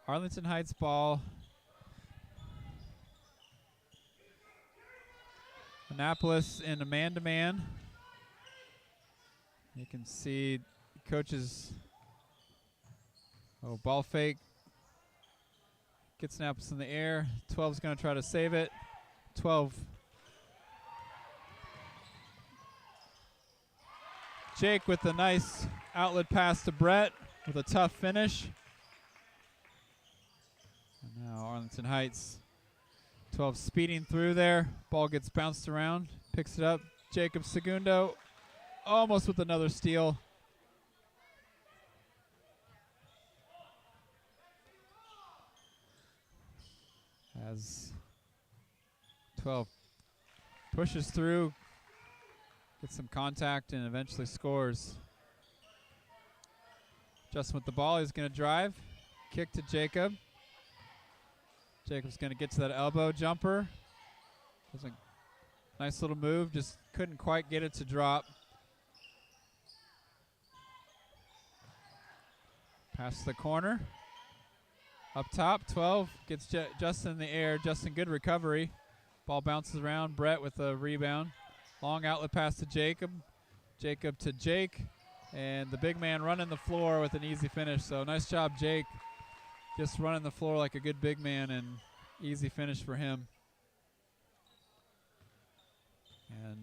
Arlington Heights ball. Annapolis in a man-to-man. You can see coaches, ball fake. Gets Annapolis in the air. 12's going to try to save it. 12. Jake with a nice outlet pass to Brett with a tough finish. And now Arlington Heights 12 speeding through there. Ball gets bounced around, picks it up. Jacob Segundo almost with another steal. As 12 pushes through, gets some contact, and eventually scores. Justin with the ball, he's going to drive. Kick to Jacob. Jacob's going to get to that elbow jumper. Nice little move, just couldn't quite get it to drop. Pass to the corner. Up top, 12 gets Justin in the air. Justin, good recovery. Ball bounces around. Brett with a rebound. Long outlet pass to Jacob. Jacob to Jake. And the big man running the floor with an easy finish. So nice job, Jake. Just running the floor like a good big man, and easy finish for him. And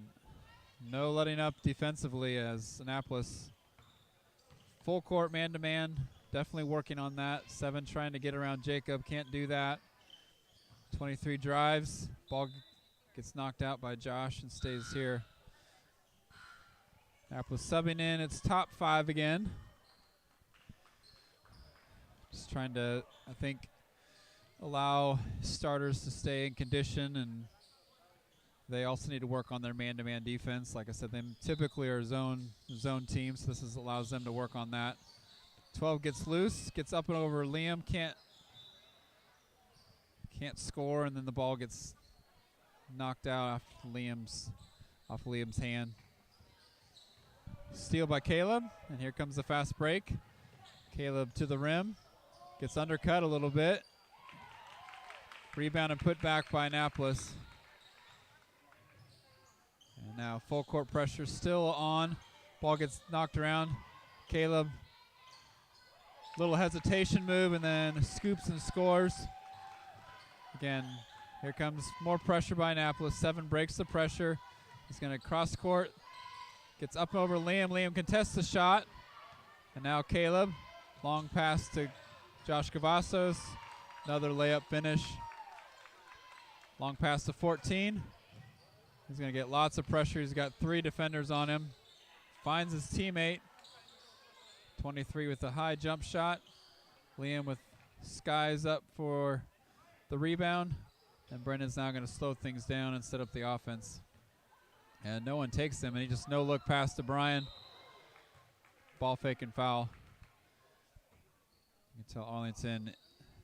no letting up defensively as Annapolis full court man-to-man. Definitely working on that. 7 trying to get around Jacob. Can't do that. 23 drives. Ball gets knocked out by Josh and stays here. Annapolis subbing in. It's top 5 again. Just trying to, I think, allow starters to stay in condition, and they also need to work on their man-to-man defense. Like I said, they typically are zone teams, so this allows them to work on that. 12 gets loose, gets up and over Liam, can't score, and then the ball gets knocked out off Liam's hand. Steal by Caleb, and here comes the fast break. Caleb to the rim, gets undercut a little bit. Rebound and put back by Annapolis. And now full court pressure still on. Ball gets knocked around. Caleb, little hesitation move, and then scoops and scores. Again, here comes more pressure by Annapolis. 7 breaks the pressure. He's going to cross court. Gets up over Liam. Liam contests the shot. And now Caleb. Long pass to Josh Cavazos. Another layup finish. Long pass to 14. He's going to get lots of pressure. He's got 3 defenders on him. Finds his teammate. 23 with a high jump shot. Liam with skies up for the rebound. And Brendan's now going to slow things down and set up the offense. And no one takes him, and he just no-look pass to Brian. Ball fake and foul. You can tell Arlington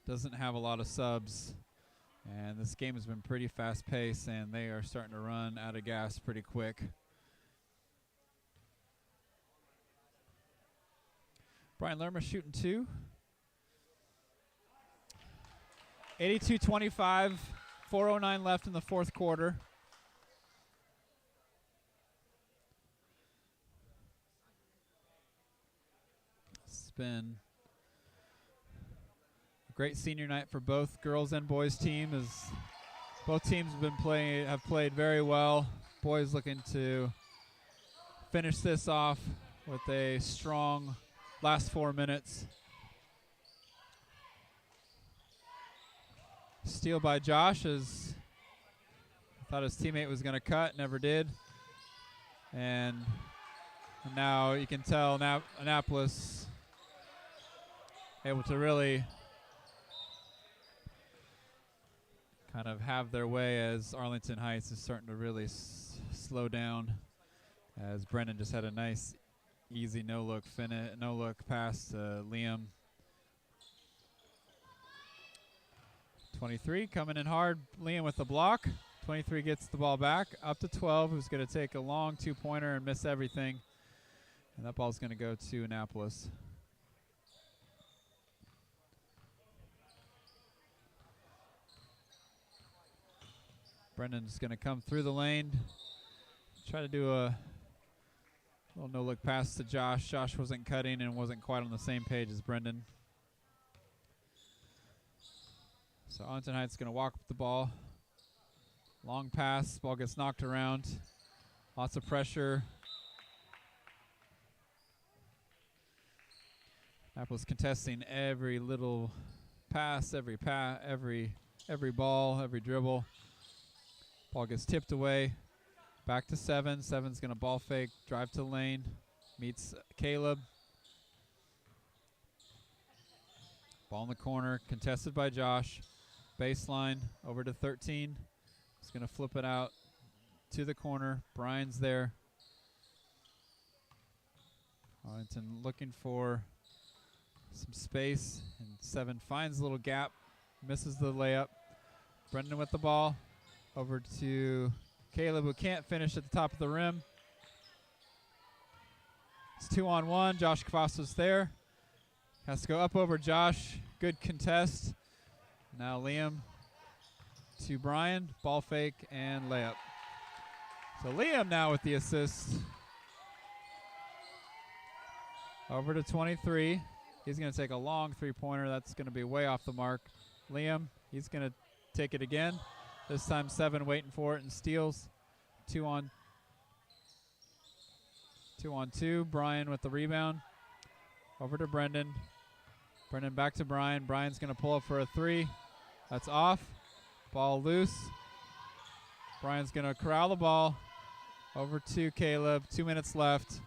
doesn't have a lot of subs. And this game has been pretty fast-paced, and they are starting to run out of gas pretty quick. Brian Lerma shooting 2. 82-25, 4:09 left in the fourth quarter. It's been a great senior night for both girls and boys team, as both teams have played very well. Boys looking to finish this off with a strong last 4 minutes. Steal by Josh, as I thought his teammate was going to cut, never did. And now you can tell Annapolis able to really kind of have their way, as Arlington Heights is starting to really slow down, as Brendan just had a nice easy no-look pass to Liam. 23 coming in hard. Liam with the block. 23 gets the ball back. Up to 12, who's going to take a long 2-pointer and miss everything. And that ball's going to go to Annapolis. Brendan's going to come through the lane. Try to do a little no-look pass to Josh. Josh wasn't cutting and wasn't quite on the same page as Brendan. So Arlington Heights going to walk up the ball. Long pass. Ball gets knocked around. Lots of pressure. Apple's contesting every little pass, every ball, every dribble. Ball gets tipped away. Back to 7. 7's going to ball fake, drive to the lane, meets Caleb. Ball in the corner, contested by Josh. Baseline, over to 13. He's going to flip it out to the corner. Brian's there. Arlington looking for some space, and 7 finds a little gap, misses the layup. Brendan with the ball, over to Caleb, who can't finish at the top of the rim. It's 2-on-1. Josh Cavasso's there. Has to go up over Josh. Good contest. Now Liam to Brian. Ball fake and layup. So Liam now with the assist. Over to 23. He's going to take a long three-pointer. That's going to be way off the mark. Liam, he's going to take it again. This time 7 waiting for it and steals. 2-on-2. Brian with the rebound. Over to Brendan. Brendan back to Brian. Brian's going to pull up for a 3. That's off. Ball loose. Brian's going to corral the ball. Over to Caleb. 2 minutes left.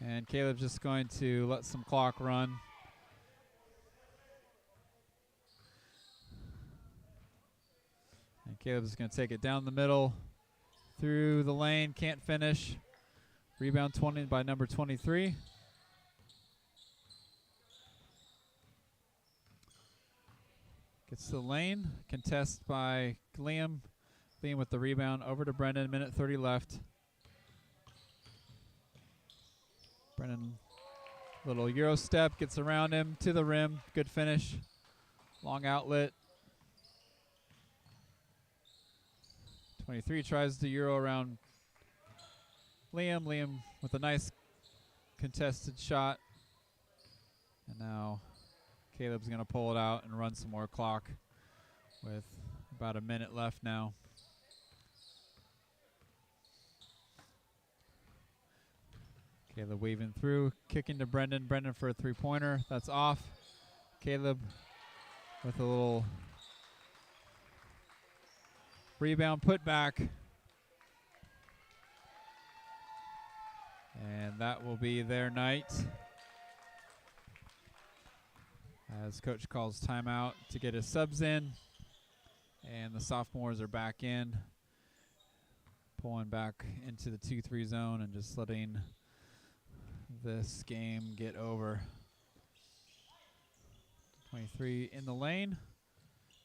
And Caleb's just going to let some clock run. And Caleb's going to take it down the middle, through the lane, can't finish. Rebound 20 by number 23. Gets to the lane, contest by Liam. Liam with the rebound, over to Brendan, minute 30 left. Brendan, little Euro step, gets around him to the rim. Good finish. Long outlet. 23 tries to Euro around Liam. Liam with a nice contested shot. And now Caleb's going to pull it out and run some more clock with about a minute left now. Caleb weaving through, kicking to Brendan. Brendan for a three-pointer. That's off. Caleb with a little rebound put back. And that will be their night, as coach calls timeout to get his subs in. And the sophomores are back in, pulling back into the 2-3 zone and just letting this game get over. 23 in the lane.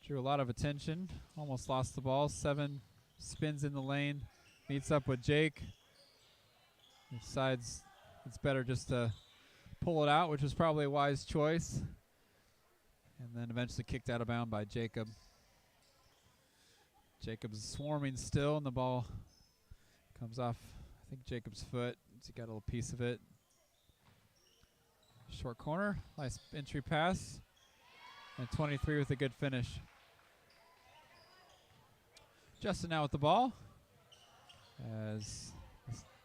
Drew a lot of attention. Almost lost the ball. 7 spins in the lane. Meets up with Jake. Decides it's better just to pull it out, which was probably a wise choice. And then eventually kicked out of bounds by Jacob. Jacob's swarming still, and the ball comes off, I think, Jacob's foot. He got a little piece of it. Short corner, nice entry pass, and 23 with a good finish. Justin now with the ball, as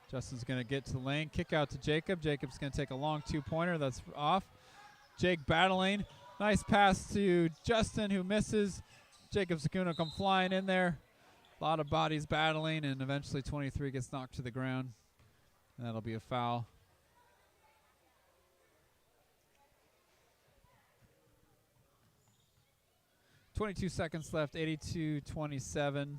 Justin's going to get to the lane, kick out to Jacob. Jacob's going to take a long two-pointer. That's off. Jake battling. Nice pass to Justin, who misses. Jacob's going to come flying in there. A lot of bodies battling, and eventually 23 gets knocked to the ground, and that'll be a foul. 22 seconds left, 82-27.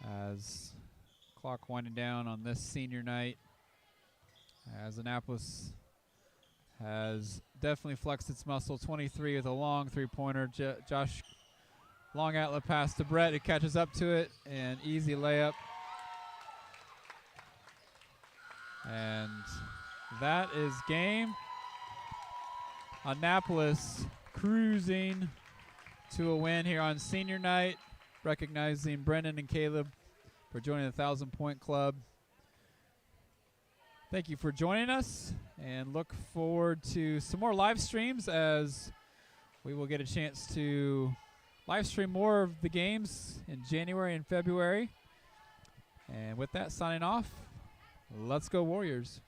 As clock winding down on this senior night, as Annapolis has definitely flexed its muscle. 23 with a long three-pointer. Josh, long outlet pass to Brett, who catches up to it, and easy layup. And that is game. Annapolis cruising to a win here on senior night, recognizing Brendan and Caleb for joining the 1,000-point club. Thank you for joining us, and look forward to some more live streams, as we will get a chance to live stream more of the games in January and February. And with that, signing off, Let's go Warriors.